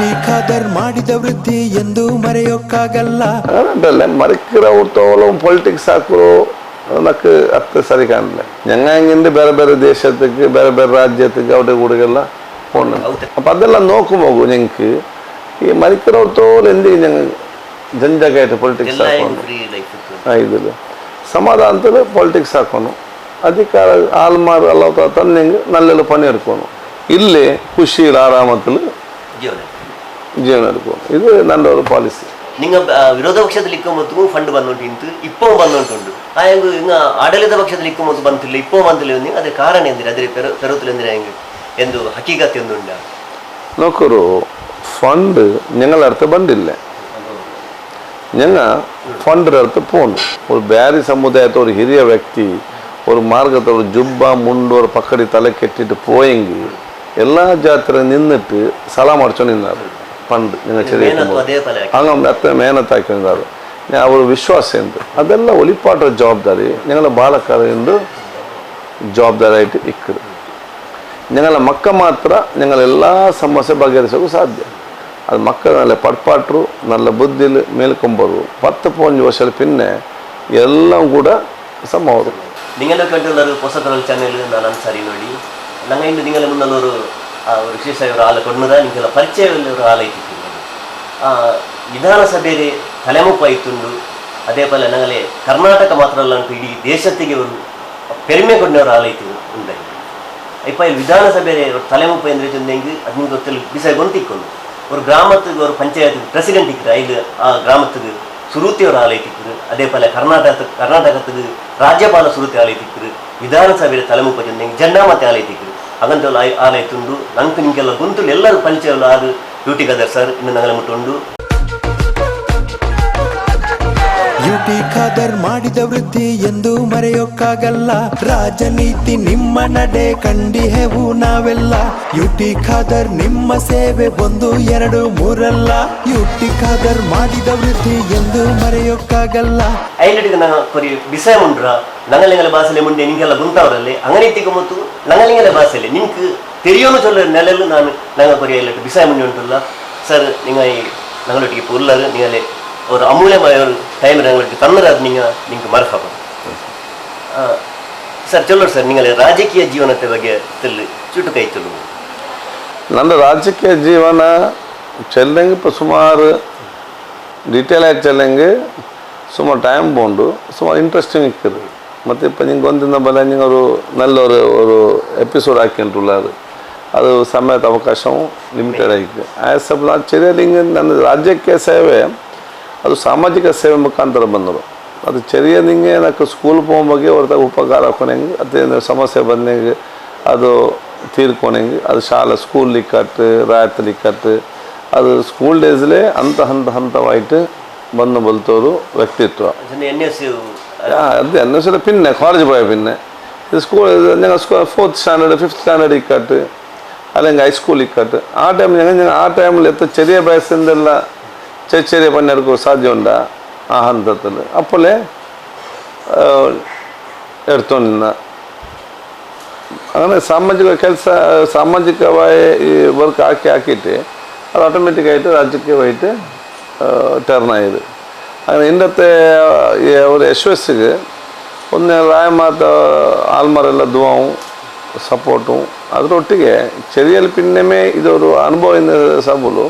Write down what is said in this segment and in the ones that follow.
UT Khader ಮಾಡಿದ ವೃದ್ಧಿ ಎಂದು ಮರೆಯೋಕ್ಕಾಗಲ್ಲ. ಮರಿಕಿರೋത്തോളം ಪೊಲಿಟಿಕ್ಸ್ ಹಾಕರು ನಕ್ಕೆ ಅತ್ತ ಸರಿ ಕಾಣಲ್ಲ. ഞങ്ങ ಬೇರೆ ಬೇರೆ ದೇಶಕ್ಕೆ ಬೇರೆ ಬೇರೆ ರಾಜ್ಯಕ್ಕೆ അവിടെ കൂടെയുള്ള പോകണം. അപ്പം അതെല്ലാം നോക്കുമ്പോൾ ഞങ്ങൾക്ക് ഈ മരിക്കിറത്തോളം എന്ത് ഞങ്ങൾ ജനജായിട്ട് പൊളിറ്റിക്സ് ಹಾಕೋನು ഇതിൽ ಸಮಾಧಾನത്തിൽ ಪೊಲಿಟಿಕ್ಸ್ ಹಾಕೋನು ಅಧಿಕಾರ ಆಲ್ಮಾರು ಎಲ್ಲ ತಂದಂಗೆ ನಲ್ಲೆಲ್ಲ ಪಣಿ എടുക്കണം. ಇಲ್ಲಿ ಖುಷಿ ಆರಾಮത്തിൽ ಜೀವನ എടുക്കണം. ಇದು ನನ್ನ ഒരു ಪಾಲಿಸಿ. നിങ്ങൾ വിരോധ പക്ഷത്തിൽ ഇരിക്കുമ്പോൾ ഫണ്ട് വന്നോണ്ടിട്ട് ഇപ്പോൾ വന്നോണ്ടുണ്ട് ആയെങ്കിൽ നിങ്ങൾ ആಡಳಿತ പക്ഷത്തിൽ ഇരിക്കുമ്പോൾ ಬಂತಿಲ್ಲ ഇപ്പോൾ ಬಂದಿಲ್ಲ ಅದೇ ಕಾರಣ ಎಂದಿರ ಅದೇ ಪೆರುത്തിൽ ಎಂದಿರ ಎಂದು ಹಕೀಕತೆ ಒಂದುಂಟ നോക്കൊരു ഫണ്ട് ഞങ്ങളുടെ അടുത്ത് ಬಂದಿಲ್ಲ. ഞങ്ങൾ ഫണ്ടിൻ്റെ അടുത്ത് പോന്നു. ഒരു ಬ್ಯಾರಿ ಸಮುದಾಯದ ഒരു ಹಿರಿಯ ವ್ಯಕ್ತಿ ഒരു മാർഗത്തിൽ ഒരു ಜುಬ್ಬ ಮುಂಡು ഒരു ಪಕ್ಕಡಿ ತಲೆ ಕೆಟ್ಟಿಟ್ಟು പോയെങ്കിൽ എല്ലാ ಜಾತ್ರೆ ನಿನ್ನಿಟ್ಟು ಸಲಾ ಮಾಡ್ಕೊಂಡು ನಿನ್ನಾರು ಫಂಡ್ നിങ്ങൾ ചെറിയ അങ്ങനെ അത്ര മേനത്താക്കിണ്ടാറ്. ഞാൻ അവർ വിശ്വാസം ഉണ്ട് അതെല്ലാം ഒളിപ്പാട്ട ജവാബ്ದಾರಿ ഞങ്ങളുടെ ಬಾಲಕರಿಂದ ಜವಾಬ್ದಾರಿಯಾയിട്ട് ಇಕ್ಕರು. ഞങ്ങളുടെ ಮಕ್ಕ ಮಾತ್ರ ഞങ്ങളെಲ್ಲ ಸಮಸ್ಯೆ ಬಗೆಹರಿಸೋಕೆ ಸಾಧ್ಯ. ಅದು ಮಕ್ಕಳು നല്ല ಪಡ್ಪಾಟ್ರು നല്ല ಬುದ್ಧಿಲ್ ಮೇಲ್ಕೊಂಬರು 10-15 ವರ್ಷ പിന്നെ എല്ലാം കൂടെ സമമാവും. നിങ്ങളെ കണ്ടുള്ള ഒരു പൊസക്കറൽ ചാനൽ ನಾನು ಸರಿ ನೋಡಿ ನಂಗೆ ಇಂದು ನಿങ്ങളെ ಮುನ್ನಲ್ಲ ഒരു ವಿಶೇಷ ഒരു ആളെ കൊണ്ടുവന്ന നിങ്ങളെ ಪರಿಚಯವಿಲ್ಲ ഒരു ആളെ ವಿಧಾನಸಭೆಯಲ್ಲಿ ತಲೆಮುಪ್ಪಾಯಿತುಂಡು അതേപോലെ ഞങ്ങളെ ಕರ್ನಾಟಕ ಮಾತ್ರ ಅಲ್ಲ ಇಡೀ ದೇಶತ್ತಿಗೆ ಒಂದು ಪೆರಿಮೆ ಕೊಂಡವರು ಆಲೈತು ಉಂಟಾയി. ഇപ്പോൾ ವಿಧಾನಸಭೆಯಲ್ಲಿ ഒരു തലമുപ്പ് എന്ന് ചെന്നെങ്കിൽ അതിന് ಗೊತ್ತಿಲ್ಲ ಬಿಸಾಯ ಗೊಂತಿಕ್ಕೊಂಡು ഒരു ഗ്രാമத்துக்கு ഒരു പഞ്ചായത്ത് പ്രസിഡന്റ് ഇരിക്കുക അതിൽ ആ ഗ്രാമத்துக்கு ಸುರುತಿ ಅವರು ಆಲೈತಿಕ್ಕರು. അതേപോലെ ಕರ್ನಾಟಕத்துக்கு ರಾಜ್ಯಪಾಲ ಸುರುತಿ ಆಲೈತಿಕ್ಕರು. ವಿಧಾನಸಭೆಯಲ್ಲಿ ತಲೆಮುಪ್ಪ ಚೆಂದಂಗೆ ಜೆಂಡಾ ಮತ್ತೆ ಆಲೈತಿಕ್ಕರು. അങ്ങനത്തെ ആലയത്തുണ്ട്. നമുക്ക് നിങ്ങൾക്കെല്ലാം ഗുಂತುలు ಎಲ್ಲರೂ ಪರಿಚಯಲ್ಲ ಅದು ಯುಟಿ ಖಾದರ್ ಸರ್ ಇನ್ನು ഞങ്ങളെ ಮುಟ್ಟುಂಡು. ಯುಟಿ ಖಾದರ್ ಮಾಡಿದ ವೃದ್ಧಿ ಎಂದು ಮರೆಯೋಕ್ಕಾಗಲ್ಲ. ರಾಜನೀತಿ ನಿಮ್ಮ ನಡೆ ಕಂಡಿಹೆವು ನಾವೆಲ್ಲ. ಯುಟಿ ಖಾದರ್ ನಿಮ್ಮ ಸೇವೆ 1 2 3 ಯುಟಿ ಖಾದರ್ ಮಾಡಿದ ವೃದ್ಧಿ ಎಂದು ಮರೆಯೋಕ್ಕಾಗಲ್ಲ. ಐಲಟಿಗೆ ನಾ ಕೊರಿ ಬಿಸಯ ಮುಂಡ್ರ ನಂಗಲಿಂಗಲ ಭಾಷೆಯಲ್ಲಿ ಮುಂದೆ ನಿಂಗೆಲ್ಲ ಗುಂತವರಲ್ಲಿ ಅಂಗನೀತಿಗೆ ಮತ್ತು ನಂಗಲಿಂಗಲ ಭಾಷೆಯಲ್ಲಿ ನಿಂಗೆ ತೆರಿಯೋನು ಚೊಲ್ಲ ನೆಲೆಯಲ್ಲೂ ನಾನು ನಂಗೆ ಕೊರಿ ಐಲಟ್ ಬಿಸಯ ಮುಂದೆ ಉಂಟಲ್ಲ ಸರ್ നിങ്ങൾ ഈ ഞങ്ങളൊട്ടിಗೆ പുള്ളർ നിങ്ങളെ ഒരു അമൂല്യമായ ഒരു ടൈം ഞങ്ങൾക്ക് തന്നത് നിങ്ങൾക്ക് മറക്കാം ಸರ್. ಚಲೋ ಸರ್ ನಿങ്ങളെ ರಾಜಕೀಯ ಜೀವನದ ಬಗ್ಗೆ ಚುಟುಕೈ ಚಲೋ. ನನ್ನ ರಾಜಕೀಯ ಜೀವನ ಚೆಲ್ಲಂಗೆ ഇപ്പോൾ ಸುಮಾರು ಡೀಟೇಲ್ ಆಗಿ ಚೆಲ್ಲಂಗೆ ಸುಮಾರು ಟೈಮ್ ಬೋಂಡು ಸುಮಾರು ಇಂಟ್ರೆಸ್ಟಿಂಗ್ ಇಕ್ಕದು. ಮತ್ತು ഇപ്പോൾ നിങ്ങൾക്ക് ಒಂದಿನ ಬಲ നിങ്ങൾ ഒരു എപ്പിസോഡ് ആക്കിയിട്ടുള്ളത് ಅದು ಸಮಯದ ಅವಕಾಶವು ಲಿಮಿಟೆಡ್ ಆಗಿದೆ. ಆ ചെറിയ ನನ್ನ ರಾಜ್ಯಕ್ಕೆ ಸೇವೆ ಅದು ಸಾಮಾಜಿಕ ಸೇವೆ ಮುಖಾಂತರ ಬಂದರು. ಅದು ചെറിയ ನಿಂಗೆ నాకు ಸ್ಕೂಲ್ ಹೋಗೋಂಬಗೆ ಅವ್ರ ಉಪಕಾರ ಹಾಕೊನೆಂಗೆ ಅದೇನು ಸಮಸ್ಯೆ ಬಂದಂಗೆ ಅದು ತೀರ್ಕೊನೆಂಗೆ ಅದು ಶಾಲಾ ಸ್ಕೂಲ್ ಲಿಕ್ಕಟ್ಟು ರಾಯತ್ ಲಿಕ್ಕಟ್ಟು ಅದು ಸ್ಕೂಲ್ ಡೇಸ್ಲೇ ಹಂತವಾಯಿತು ಬಂದು ಬಲ್ತೋರು ವ್ಯಕ್ತಿತ್ವ. ಅದು ಎನ್ ಎಸ್ പിന്നെ കോളേജ് പോയ പിന്നെ ഇത് സ്കൂൾ ഞങ്ങൾ 4th സ്റ്റാൻഡേർഡ് 5th സ്റ്റാൻഡേർഡ് ഇക്കട്ട് അല്ലെങ്കിൽ ഹൈസ്കൂൾ ഇക്കട്ട് ആ ടൈം ഞങ്ങൾ ആ ടൈമിൽ എത്ര ചെറിയ വയസ്സിൻ്റെല്ല ചെറിയ പണിയെടുക്കാൻ സാധ്യമുണ്ട ആ ഹന്തത്തിൽ അപ്പോളേ എടുത്തോണ്ടിരുന്ന അങ്ങനെ സാമാജികമായ ഈ വർക്ക് ആക്കിയിട്ട് അത് ഓട്ടോമാറ്റിക്കായിട്ട് രാജകീയമായിട്ട് ടേൺ ആയത്. അങ്ങനെ ഇന്നത്തെ ഒരു ಯಶಸ್ಸಿಗೆ ಒಂದು ರಾಯಮಾತ ಆಲ್ಮಾರೆಲ್ಲ ದುವಾವು ಸಪೋರ್ಟು ಅದರೊಟ್ಟಿಗೆ ചെറിಯಲ್ಲಿ പിന്നമേ ഇതൊരു അനുഭവം സബുಲು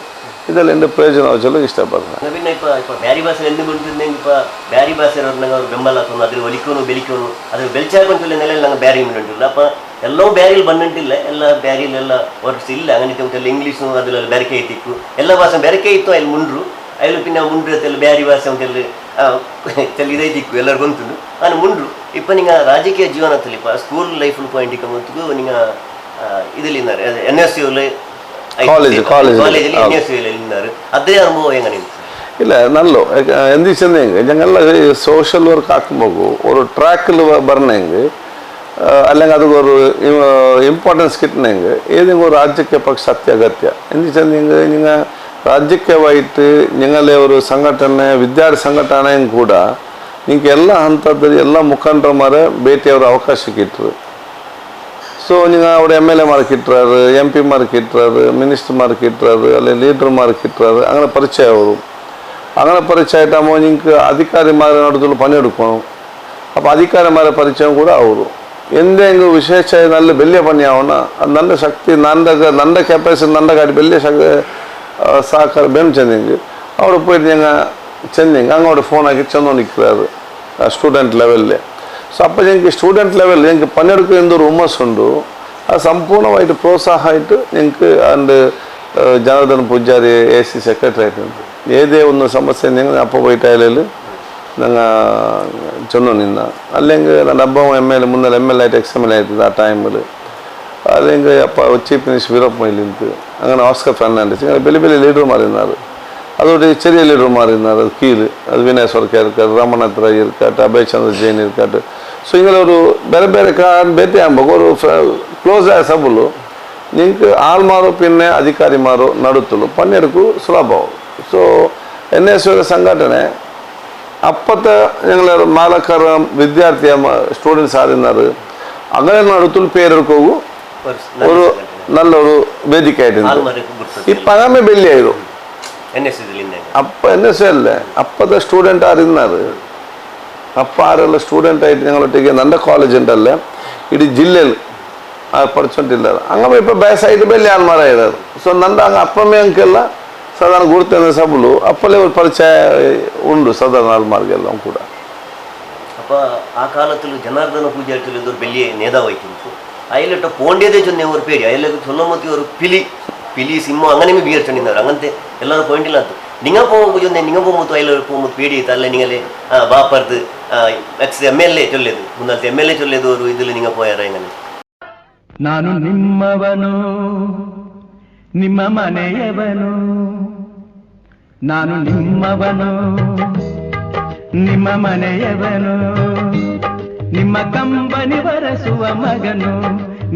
ಇದರಲ್ಲಿ എൻ്റെ ಪ್ರಯೋಜನ ವಹಿಸಲು ಇಷ್ಟಪಡ್ತಾರೆ. പിന്നെ ഇപ്പോൾ ಬ್ಯಾರಿ ಭಾಷೆಯಲ್ಲಿ ಎಂದು ಬಂದಿದ್ದಂಗೆ ഇപ്പോൾ ಬ್ಯಾರಿ ಭಾಷೆಯವ್ರು ನಂಗೆ ಅವ್ರು ಬೆಂಬಲ ಹಾಕೋನು ಅದ್ರ ಒಲಿಕೋನು ಬೆಲಿಕೋನು ಅದ್ರ ಬೆಲ್ಚಾಕೊಂತಿಲ್ಲ ನೆಲೆಯಲ್ಲಿ ನಂಗೆ ಬ್ಯಾರಿ ಉಂಟಿಲ್ಲ. അപ്പോൾ ಎಲ್ಲವೂ ಬ್ಯಾರಿಯಲ್ಲಿ ಬಂದಿಟ್ಟಿಲ್ಲ ಎಲ್ಲ ಬ್ಯಾರಿಲೆಲ್ಲ ವರ್ಡ್ಸ್ ಇಲ್ಲ അങ്ങനെ ಉಂಟಲ್ಲ ಇಂಗ್ಲೀಷು ಅದರಲ್ಲಿ ಬೆರಕೆ ಇತ್ತಿಕ್ಕು ಎಲ್ಲ ಭಾಷೆ ಬೆರಕೆ ಇತ್ತು ಅಲ್ಲಿ ಮುಂಡ್ರು അതിൽ പിന്നെ മുൻപ് ಬ್ಯಾರಿ ಭಾಷೆ ಉಂಟಲ್ಲಿ ಇದೈತಿಕ್ಕು ಎಲ್ಲರೂ ಗೊಂತುಂಡು ನಾನು ಮುಂಡ್ರು. இப்போ நீங்கள் ರಾಜಕೀಯ ಜೀವನದಲ್ಲಿ இப்போ ಸ್ಕೂಲ್ ಲೈಫಲ್ಲಿ ಪಾಯಿಂಟಿಗೆ ಮತ್ತು நீங்கள் ഇതിൽ എൻ എസ് യുവിൽ കോളേജിൽ എൻ എസ് യുവിൽ നിന്നാറ് അതേ അനുഭവം എങ്ങനെ? ಇಲ್ಲ ನಲ್ಲು ಎಂದು ಚೆಂದಂಗೆ ഞങ്ങൾ സോഷ്യൽ വർക്ക് ആക്കുമ്പോൾ ഒരു ട്രാക്കിൽ പറഞ്ഞെങ്കിൽ അല്ലെങ്കിൽ അത് ഒരു ಇಂಪಾರ್ಟೆನ್ಸ್ കിട്ടണമെങ്കിൽ ഏതെങ്കിലും ഒരു ರಾಜ್ಯಕ್ಕೆ ಪಕ್ಷ ಅತ್ಯಗತ್ಯ ಎಂದು ಚೆಂದಂಗೆ നിങ്ങൾ ರಾಜಕೀಯವಾಯಿತು ನಿങ്ങളെ ഒരു ಸಂಘಟನೆ ವಿದ್ಯಾರ್ಥಿ ಸಂಘಟನೆಯೂ ಕೂಡ ನಿಮಗೆ ಎಲ್ಲ ಹಂತದಲ್ಲಿ ಎಲ್ಲ ಮುಖಂಡರ ಭೇಟಿಯವರ ಅವಕಾಶ ಇಟ್ಟರು. ಸೊ நீங்கள் அவருடைய எம்எல்ஏ மார்க்கிட்டுறாரு, எம்பி மார்க்கிட்டுறாரு, மினிஸ்டர் மார்க்கிட்டுறாரு, அல்ல ಲೀಡರ್ ಮಾರ್ಕಿಟ್ರಾರು അങ്ങനെ ಪರಿಚಯ ಅವರು. അങ്ങനെ ಪರಿಚಯ ಆಯ್ತಾಮೋ ನಿಂಗೆ ಅಧಿಕಾರಿಮಾರ ನಡುತ್ತಲು ಪನಿ എടുക്കണം. അപ്പോൾ ಅಧಿಕಾರಿಮಾರ ಪರಿಚಯ ಕೂಡ ಅವರು എന്തെങ്കിലും ವಿಶೇಷ നല്ല വലിയ പണിയാവണ അത് നല്ല ശക്തി നല്ല ಕೆಪಾಸಿಟಿ നല്ല കാര്യം വലിയ സഹಕಾರ ಬೇನು ಚೆಂದೆಂಗೆ അവിടെ പോയിട്ട് ഞങ്ങൾ ചെന്നെങ്കിൽ അങ്ങോട്ട് ഫോണാക്കി ചെന്നു നിൽക്കാറ് ಸ್ಟೂಡೆಂಟ್ ಲೆವೆಲ್ಲೇ. ಸೊ ಅಪ್ಪ ഞങ്ങൾക്ക് ಸ್ಟೂಡೆಂಟ್ ಲೆವೆಲ್ ഞങ്ങൾക്ക് പണിയെടുക്കുക എന്തൊരു ಹುಮ್ಮಸ್ಸುಂಡು ಅದು ಸಂಪೂರ್ಣವಾയിട്ട് ಪ್ರೋತ್ಸಾಹ ಆಯಿತು ഞങ്ങൾക്ക് and Janardhan Poojary AC secretary ಆಯಿತು. ಏದೇ ಒಂದು ಸಮಸ್ಯೆ ഞങ്ങൾ ಅಪ್ಪ പോയിട്ട് അതിൽ ഞങ്ങൾ ചെന്നു നിന്ന അല്ലെങ്കിൽ ನನ್ನ ಹಬ್ಬ ಮುಂದೆ MLA ಆಯಿತು XMLA ಆಯ್ತದೆ ಆ ಟೈಮಲ್ಲಿ. അല്ലെങ്കിൽ ಅಪ್ಪ ಚೀಫ್ ಮಿನಿಸ್ಟರ್ ವೀರಪ್ಪ ಮೊಯ್ಲಿ ನಿಂತು അങ്ങനെ ഓസ്കർ ഫെർണാണ്ടസ് ഇങ്ങനെ വലിയ വലിയ ലീഡർമാർ அதோட ചെറിയ ലീഡർമാർ അത് കീഴ് அது வினய் சொர்க்கா இருக்காரு, ரமநாத் ராய் இருக்காட்டு, அபய் சந்திர ஜெயின் இருக்காட்டு. ಸೊ ಹಿಂಗೆಲ್ಲ ಅವರು ಬೇರೆ ಬೇರೆ ಭೇಟಿ ಆಗ್ಬೇಕು ಅವರು ಕ್ಲೋಸ್ ಆದ ಸಬಲು ನಿಂಗೆ ಆಳ್ಮಾರು ಪಿನ್ನೆ ಅಧಿಕಾರಿಮಾರು ನಡುತ್ತಲು ಪನ್ನೆರಡು ಸುಲಭ. ಸೊ NSU ಸಂಘಟನೆ ಅಪ್ಪತ್ತ ഞങ്ങൾ മാലക്കാർ വിദ്യാർത്ഥി സ്റ്റുഡൻസ് ആയിരുന്നത് അങ്ങനെ നടുത്തുള്ള പേരെടുക്കൂ ഒരു നല്ലൊരു വേദികയായിട്ടുണ്ട്. ഇപ്പം അങ്ങനെ വലിയായിരുന്നു ಅಪ್ಪ NSU ಅಲ್ಲೇ ಅಪ್ಪದ ಸ್ಟೂಡೆಂಟ್ ಆರಿದ್ದಾರೆ. ಅಪ್ಪ ಆರೆಲ್ಲ ಸ್ಟೂಡೆಂಟ್ ಆಯ್ತು ഞങ്ങളൊಟ್ಟಿಗೆ ನನ್ನ ಕಾಲೇಜ್ ಉಂಟಲ್ಲೇ ಇಡೀ ಜಿಲ್ಲೆಯಲ್ಲಿ ಪರ್ಸೆಂಟ್ ಇಲ್ಲ ಹಂಗಮ್ಮ ಇಪ್ಪ ಬೇಸಾಯಿಟ್ಟು ಬೆಲ್ಲಿ ಆಲ್ಮಾರ ಇರೋದು. ಸೊ ನಂದು ಹಂಗೆ ಅಪ್ಪಮ್ಮೆ ಅಂಕೆಲ್ಲ ಸಾಧಾರಣ ಗುರುತಿನ ಸಬಲು ಅಪ್ಪಲ್ಲೇ ಒಂದು ಪರಿಚಯ ಉಂಡು ಸಾಧಾರಣ ಆಲ್ಮಾರ್ಗೆಲ್ಲ ಕೂಡ. അപ്പോൾ ആ കാലത്തിൽ ജനാർദ്ദന പൂജയായിട്ടുള്ള ഒരു വലിയ നേതാവായിട്ടുണ്ട്. അതിലിട്ട് പോണ്ടേതേ ചൊന്ന ഒരു പേര് അതിലേക്ക് ചൊല്ലുമ്പോൾ ഒരു പിലി സിംഹം അങ്ങനെ വിചാരിച്ചിട്ടുണ്ടായിരുന്നു. അങ്ങനത്തെ എല്ലാവരും പോയിന്റില്ലാത്ത നിങ്ങൾ പോകുമ്പോൾ ചൊന്നേ നിങ്ങൾ പോകുമ്പോൾ അതിൽ പോകുമ്പോൾ പേടിയില്ല അല്ല നിങ്ങൾ ബാപ്പർത് MLA ചൊല്ലിയത് മുന്നാലത്തെ MLA ചൊല്ലിയത് ഒരു ഇതിൽ നിങ്ങൾ പോയാറ എങ്ങനെ? ನಾನು ನಿಮ್ಮವನು ನಿಮ್ಮ ಮನೆಯವನು, ನಾನು ನಿಮ್ಮವನು ನಿಮ್ಮ ಮನೆಯವನು, ನಿಮ್ಮ ಕಂಬನಿ ಬರೆಸುವ ಮಗನು,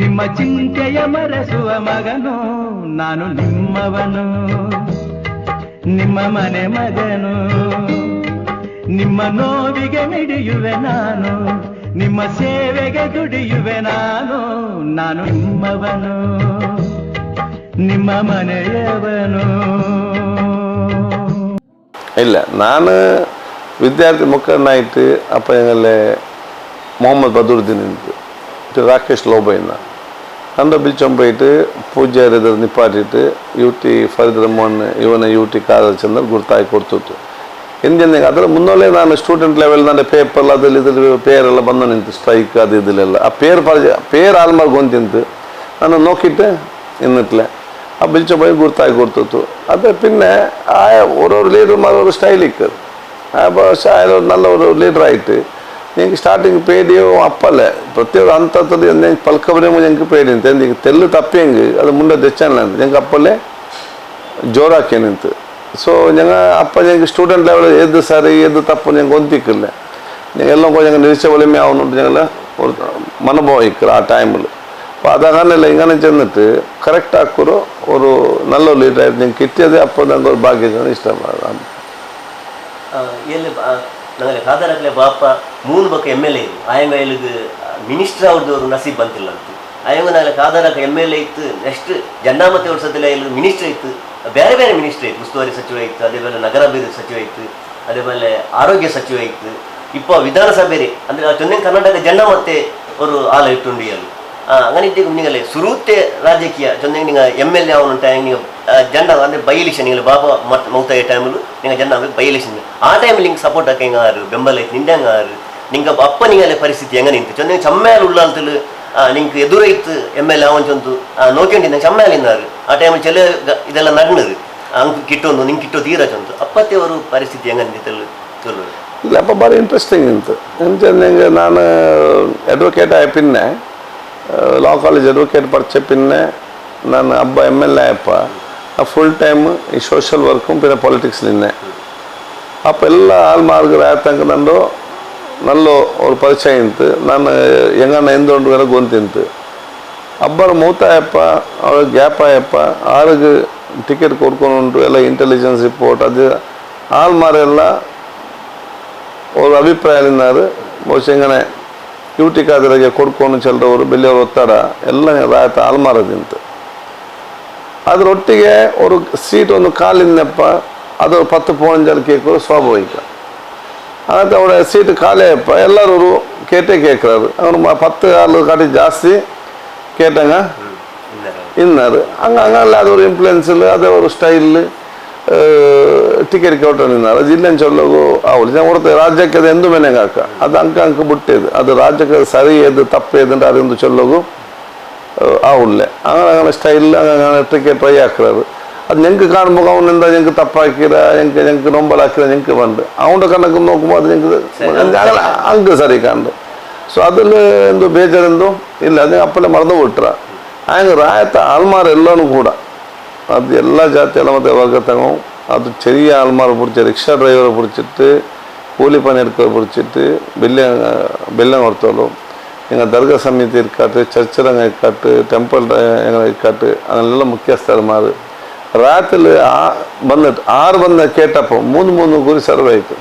ನಿಮ್ಮ ಚಿಂತೆಯ ಮರೆಸುವ ಮಗನು, ನಾನು ನಿಮ್ಮವನು ನಿಮ್ಮ ಮನೆ ಮಗನು, ನಿಮ್ಮ ನೋವಿಗೆ ಮಿಡಿಯುವೆ ನಾನು, ನಿಮ್ಮ ಸೇವೆಗೆ ದುಡಿಯುವೆ ನಾನು, ನಾನು ನಿಮ್ಮವನು ನಿಮ್ಮ ಮನೆಯವನು. ಇಲ್ಲ ನಾನು ವಿದ್ಯಾರ್ಥಿ ಮುಖಂಡನಾಯಿತು ಅಪ್ಪ ഞങ്ങളെ മുഹമ്മദ് ബദറുദ്ദീൻ രാകേഷ് ലോബയിന്ന அந்த பில்ச்சம் போயிட்டு பூஜாரி எதிர் நிப்பாட்டிட்டு UT ಫರೀದ್ ರಹಮಾನ್ ಇವನ UT ಕಾಲೇಜ್ ಚಂದ್ರ ಗುರ್ತಾಗಿ ಕೊಡ್ತಿತ್ತು. ಹಿಂದಿನ ಅದರ ಮುನ್ನೋಲೆ ನಾನು ಸ್ಟೂಡೆಂಟ್ ಲೆವೆಲ್ ನನ್ನ ಪೇಪರ್ ಅದ್ರಲ್ಲಿ ಇದ್ರ ಪೇರೆಲ್ಲ ಬಂದು ನಿಂತು ಸ್ಟ್ರೈಕ್ ಅದು ഇതിലെಲ್ಲ ಆ പേര് ആൽമാർ ಗೊಂತಿಂತು ನಾನು നോക്കിയിട്ട് എന്നിട്ടില്ല ആ ബിൽച്ചം പോയി ಗುರ್ತಾಗಿ ಕೊಡ್ತಿತ್ತು. ಅದು പിന്നെ ആ ഓരോ ലീഡർമാർ ഒരു സ്റ്റൈലിക്ക് പക്ഷേ അയാൾ നല്ല ഒരു ലീഡറായിട്ട് ഞങ്ങൾക്ക് സ്റ്റാർട്ടിങ് പേടിയോ അപ്പല്ലേ പ്രത്യേക അന്തത്തിൽ എന്തെങ്കിലും പൽക്കവരമോ ഞങ്ങൾക്ക് പേടിയുണ്ട്. എന്തെങ്കിലും തെല്ല് തപ്പിയെങ്കിൽ അത് മുന്നേ തെച്ചാനില്ല ഞങ്ങൾക്ക് അപ്പല്ലേ ಜೋರಾಕಿ ನಿಂತು. ಸೊ ഞങ്ങൾ ಅಪ್ಪ ഞങ്ങൾക്ക് ಸ್ಟೂಡೆಂಟ್ ಲೆವೆಲ್ ಏದು ಸರಿ ಏದು ತಪ್ಪು ഞങ്ങൾക്ക് ಒಂದಿಕ್ಕಿಲ್ಲ ഞങ്ങൾ ഞങ്ങൾ ನಿರೀಕ್ಷೆ ಒಲಿಮೆ ಆವನುಂಟು ഞങ്ങൾ ഒരു ಮನೋಭಾವ ಇಕ್ಕರು ಆ ಟೈಮಲ್ಲಿ. അപ്പോൾ അതങ്ങനെയല്ല ഇങ്ങനെ ചെന്നിട്ട് കറക്റ്റ് ആക്കൊരു ഒരു നല്ല ലീഡറായിട്ട് ഞങ്ങൾക്ക് കിട്ടിയത് അപ്പോൾ ഞങ്ങൾക്ക് ഒരു ഭാഗ്യം ഇഷ്ടമാണ്. ನಂಗೆ ಕಾದರಕ್ಲೆ ಬಾಪ ಮೂರು ಬಕ್ಕ MLA ಇತ್ತು ಆಯಂಗ ಇಲ್ಲಿಗೆ ಮಿನಿಸ್ಟರ್ ಅವ್ರದ್ದು ಅವರು ನಸೀಬ್ ಬಂತಿಲ್ಲ ಅಂತ ಆಯಂಗ ನಾಳೆ ಕಾದರಕ್ಕೆ MLA ಇತ್ತು ನೆಕ್ಸ್ಟ್ ಜಂಡಾಮತಿ ವರ್ಷದಲ್ಲ ಇಲ್ಲಿ ಮಿನಿಸ್ಟರ್ ಇತ್ತು ಬೇರೆ ಬೇರೆ ಮಿನಿಸ್ಟರ್ ಇತ್ತು ಉಸ್ತುವಾರಿ ಸಚಿವ ಇತ್ತು ಅದೇಮೇಲೆ ನಗರಾಭಿವೃದ್ಧಿ ಸಚಿವ ಇತ್ತು ಅದೇಮೇಲೆ ಆರೋಗ್ಯ ಸಚಿವ ಇತ್ತು ಇಪ್ಪ ವಿಧಾನಸಭೆ ಅಂದರೆ ಚೊನ್ನೆ ಕರ್ನಾಟಕ ಜಂಡಾಮತ್ತೆ ಅವರು ಆಲ ಇಟ್ಟುಂಡಿ ಅಲ್ಲಿ അങ്ങനെ നിങ്ങളെ സുരൂത്തെ രാജകീയ ചൊന്നെങ്കിൽ നിങ്ങൾ MLA ആവുന്നുണ്ടായെങ്കിൽ നിങ്ങൾ ജണ്ട ಅಂದರೆ ಬೈ ಎಲೆಕ್ಷನ್ നിങ്ങൾ ಬಾಬಾ ಮೌತಾಯ ಟೈಮಲ್ಲಿ നിങ്ങൾ ಜನ ಬೈ ಎಲೆಕ್ಷನ್ ಆ ಟೈಮಲ್ಲಿ ನಿಂಗೆ ಸಪೋರ್ಟ್ ಹಾಕಂಗಾರು ಬೆಂಬಲ ಐತೆ ನಿಂದಂಗಾರು ನಿಂಗೆ ಅಪ್ಪ ನಿಂಗಲೆ ಪರಿಸ್ಥಿತಿ ಹೆಂಗೆ ನಿಂತು ಚೊನ್ನೆ ಚಮ್ಮೇಲೆ ಉಳ್ಳಾಲ್ತಲು ನಿಂಗೆ ಎದುರೈತು MLA ಅವನ್ ಚೊಂತು ನೋಡ್ಕೊಂಡಿದ್ದ ಚಮ್ಮೇಲಿಂದಾರು ಆ ಟೈಮಲ್ಲಿ ಚೆಲ್ಲ ಇದೆಲ್ಲ ನಡ್ನದು ಹಂಗೆ ಕಿಟ್ಟೊಂದು ನಿಂಗೆ ಕಿಟ್ಟೋ ತೀರಾ ಚೊಂತು ಅಪ್ಪತ್ತೆ ಅವರು ಪರಿಸ್ಥಿತಿ ಹೆಂಗೆ ನಿಂತಲ್ಲಿ ಚೊಲ್ಲು ಇಲ್ಲ ಅಪ್ಪ ಭಾರಿ ಇಂಟ್ರೆಸ್ಟಿಂಗ್ ಇತ್ತು ಎಂಚಂದಂಗೆ ನಾನು ಅಡ್ವೊಕೇಟ್ ಆಯ ಪಿನ್ನೆ ಲಾ ಕಾಲೇಜ್ ಅಡ್ವೊಕೇಟ್ ಪರಿಚಯ ಪಿನ್ನೆ ನಾನು ಹಬ್ಬ MLA ಅಪ್ಪ ಫುಲ್ ಟೈಮ್ ಈ ಸೋಷಲ್ ವರ್ಕು പിന്നെ ಪಾಲಿಟಿಕ್ಸ್ ನಿನ್ನೆ അപ്പോൾ എല്ലാ ആൾമാർക്കും ആയത്തങ്ക നണ്ടോ നല്ല ഒരു ಪರಿಚಯ ಇಂತು ನಾನು ಹೆಂಗಣ್ಣ ಎಂದುಕೊಂಡು ವರೆ ಗೊಂತಿಂತು ಅಬ್ಬರ ಮೂತಾಯಪ್ಪ ಅವ್ರ ಗ್ಯಾಪ್ ಆಯಪ್ಪ ಆಳಿಗೆ ಟಿಕೆಟ್ ಕೊಡ್ಕೊಂಡು ಎಲ್ಲ ಇಂಟೆಲಿಜೆನ್ಸ್ ರಿಪೋರ್ಟ್ ಅದು ಆಳ್ಮಾರೆಲ್ಲ ஒரு அபிப்பிராயம் இருந்தார் ಬಹುಶಃ இங்கே യൂട്ടി കാതിരಗೆ ಕೊಡ್ಕೊಂಡು ಚೆಲ್ಲೋರು ಬೆಲೆಯವರು ಒತ್ತಡ ಎಲ್ಲ ರಾಯತ ಆಲ್ಮಾರದಿಂತು ಅದರೊಟ್ಟಿಗೆ ಒಂದು ಸೀಟ್ ಒಂದು ಕಾಲಿನಪ್ಪ ಅದು 10 ಪೌಂಜಲ್ ಕೇಕು ಸ್ವಾಭಾವಿಕ ಅದಂತ ಅವರ ಸೀಟ್ ಖಾಲಿಯಪ್ಪ ಎಲ್ಲರೂ ಕೇಟೇ ಕೇಕ್ರಾರು ಅವನು 10 ಆಳು ಕಾಟಿ ಜಾಸ್ತಿ ಕೇಟಂಗ ಇನ್ನರು ಹಂಗಲ್ಲ ಅದೊരു ಇನ್ಫ್ಲುಯೆನ್ಸಿಲ್ ಅದೊരു ಸ್ಟೈಲ್ ಟಿಕೆಟ್ ಕೌಂಟರ್ ನಿನ್ನಾರು ಜಿಲ್ಲೆನ ಚೊಲ್ಲೋಗು ಅವಳು ഞാൻ കൊടുത്ത ರಾಜ್ಯಕ್ಕೆ ಅದು ಎಂದು ಮೆನೆಗಾಕ ಅದು ಅಂಕ ಬಿಟ್ಟಿದ್ದು ಅದು ರಾಜ್ಯಕ್ಕೆ ಸರಿ ಎದ್ದು ತಪ್ಪೇದು ಅಂತ ಅದೊಂದು ಚೊಲ್ಲೋಗು ಅವಳೆ അങ്ങനെ ಸ್ಟೈಲ್ അങ്ങനെ ಟಿಕೆಟ್ ಟ್ರೈ ಹಾಕ್ರಾರು ಅದು ഞങ്ങൾക്ക് കാണുമ്പോൾ അവനെന്താ ഞങ്ങൾക്ക് തപ്പാക്കിര ഞങ്ങൾക്ക് നൊമ്പലാക്കിര ഞങ്ങൾക്ക് പണ്ട് അവൻ്റെ കണക്ക് നോക്കുമ്പോൾ അത് ഞങ്ങൾക്ക് ಅಂಕ ಸರಿ ಕಾಣು ಸೊ ಅದ್ರಲ್ಲಿ ಎಂದು ಬೇಜಾರೆಂದು ಇಲ್ಲ ಅದು ಅಪ್ಪಲೆ ಮರೆದು ಬಿಟ್ರ ಹಂಗೆ ರಾಯತ ಆಲ್ಮಾರ್ ಎಲ್ಲನೂ ಕೂಡ ಅದು ಎಲ್ಲ ಜಾತಿ ಎಲ್ಲ ಮತ್ತೆ ವರ್ಗ ತಗೋ ಅದು ചെറിയ ആൾമാരെ പിടിച്ച് റിക്ഷ ഡ്രൈവറെ പിടിച്ചിട്ട് കൂലിപ്പണി എടുക്കവരെ പിടിച്ചിട്ട് ബെല്ലം കൊടുത്തോളൂ எங்கள் தர்கா சமிதி இருக்காட்டு சர்ச்சில் இருக்காட்டு டெம்பிள் எங்களை இருக்காட்டு அதெல்லாம் ಮುಖ್ಯಸ್ಥರು ಮಾರು ರಾತ್ರಿ ಬಂದಿಟ್ಟು 6 ಬಂದ ಕೇಟಪ್ಪ 3 ಗುರಿ ಸರ್ವೆ ಆಯಿತು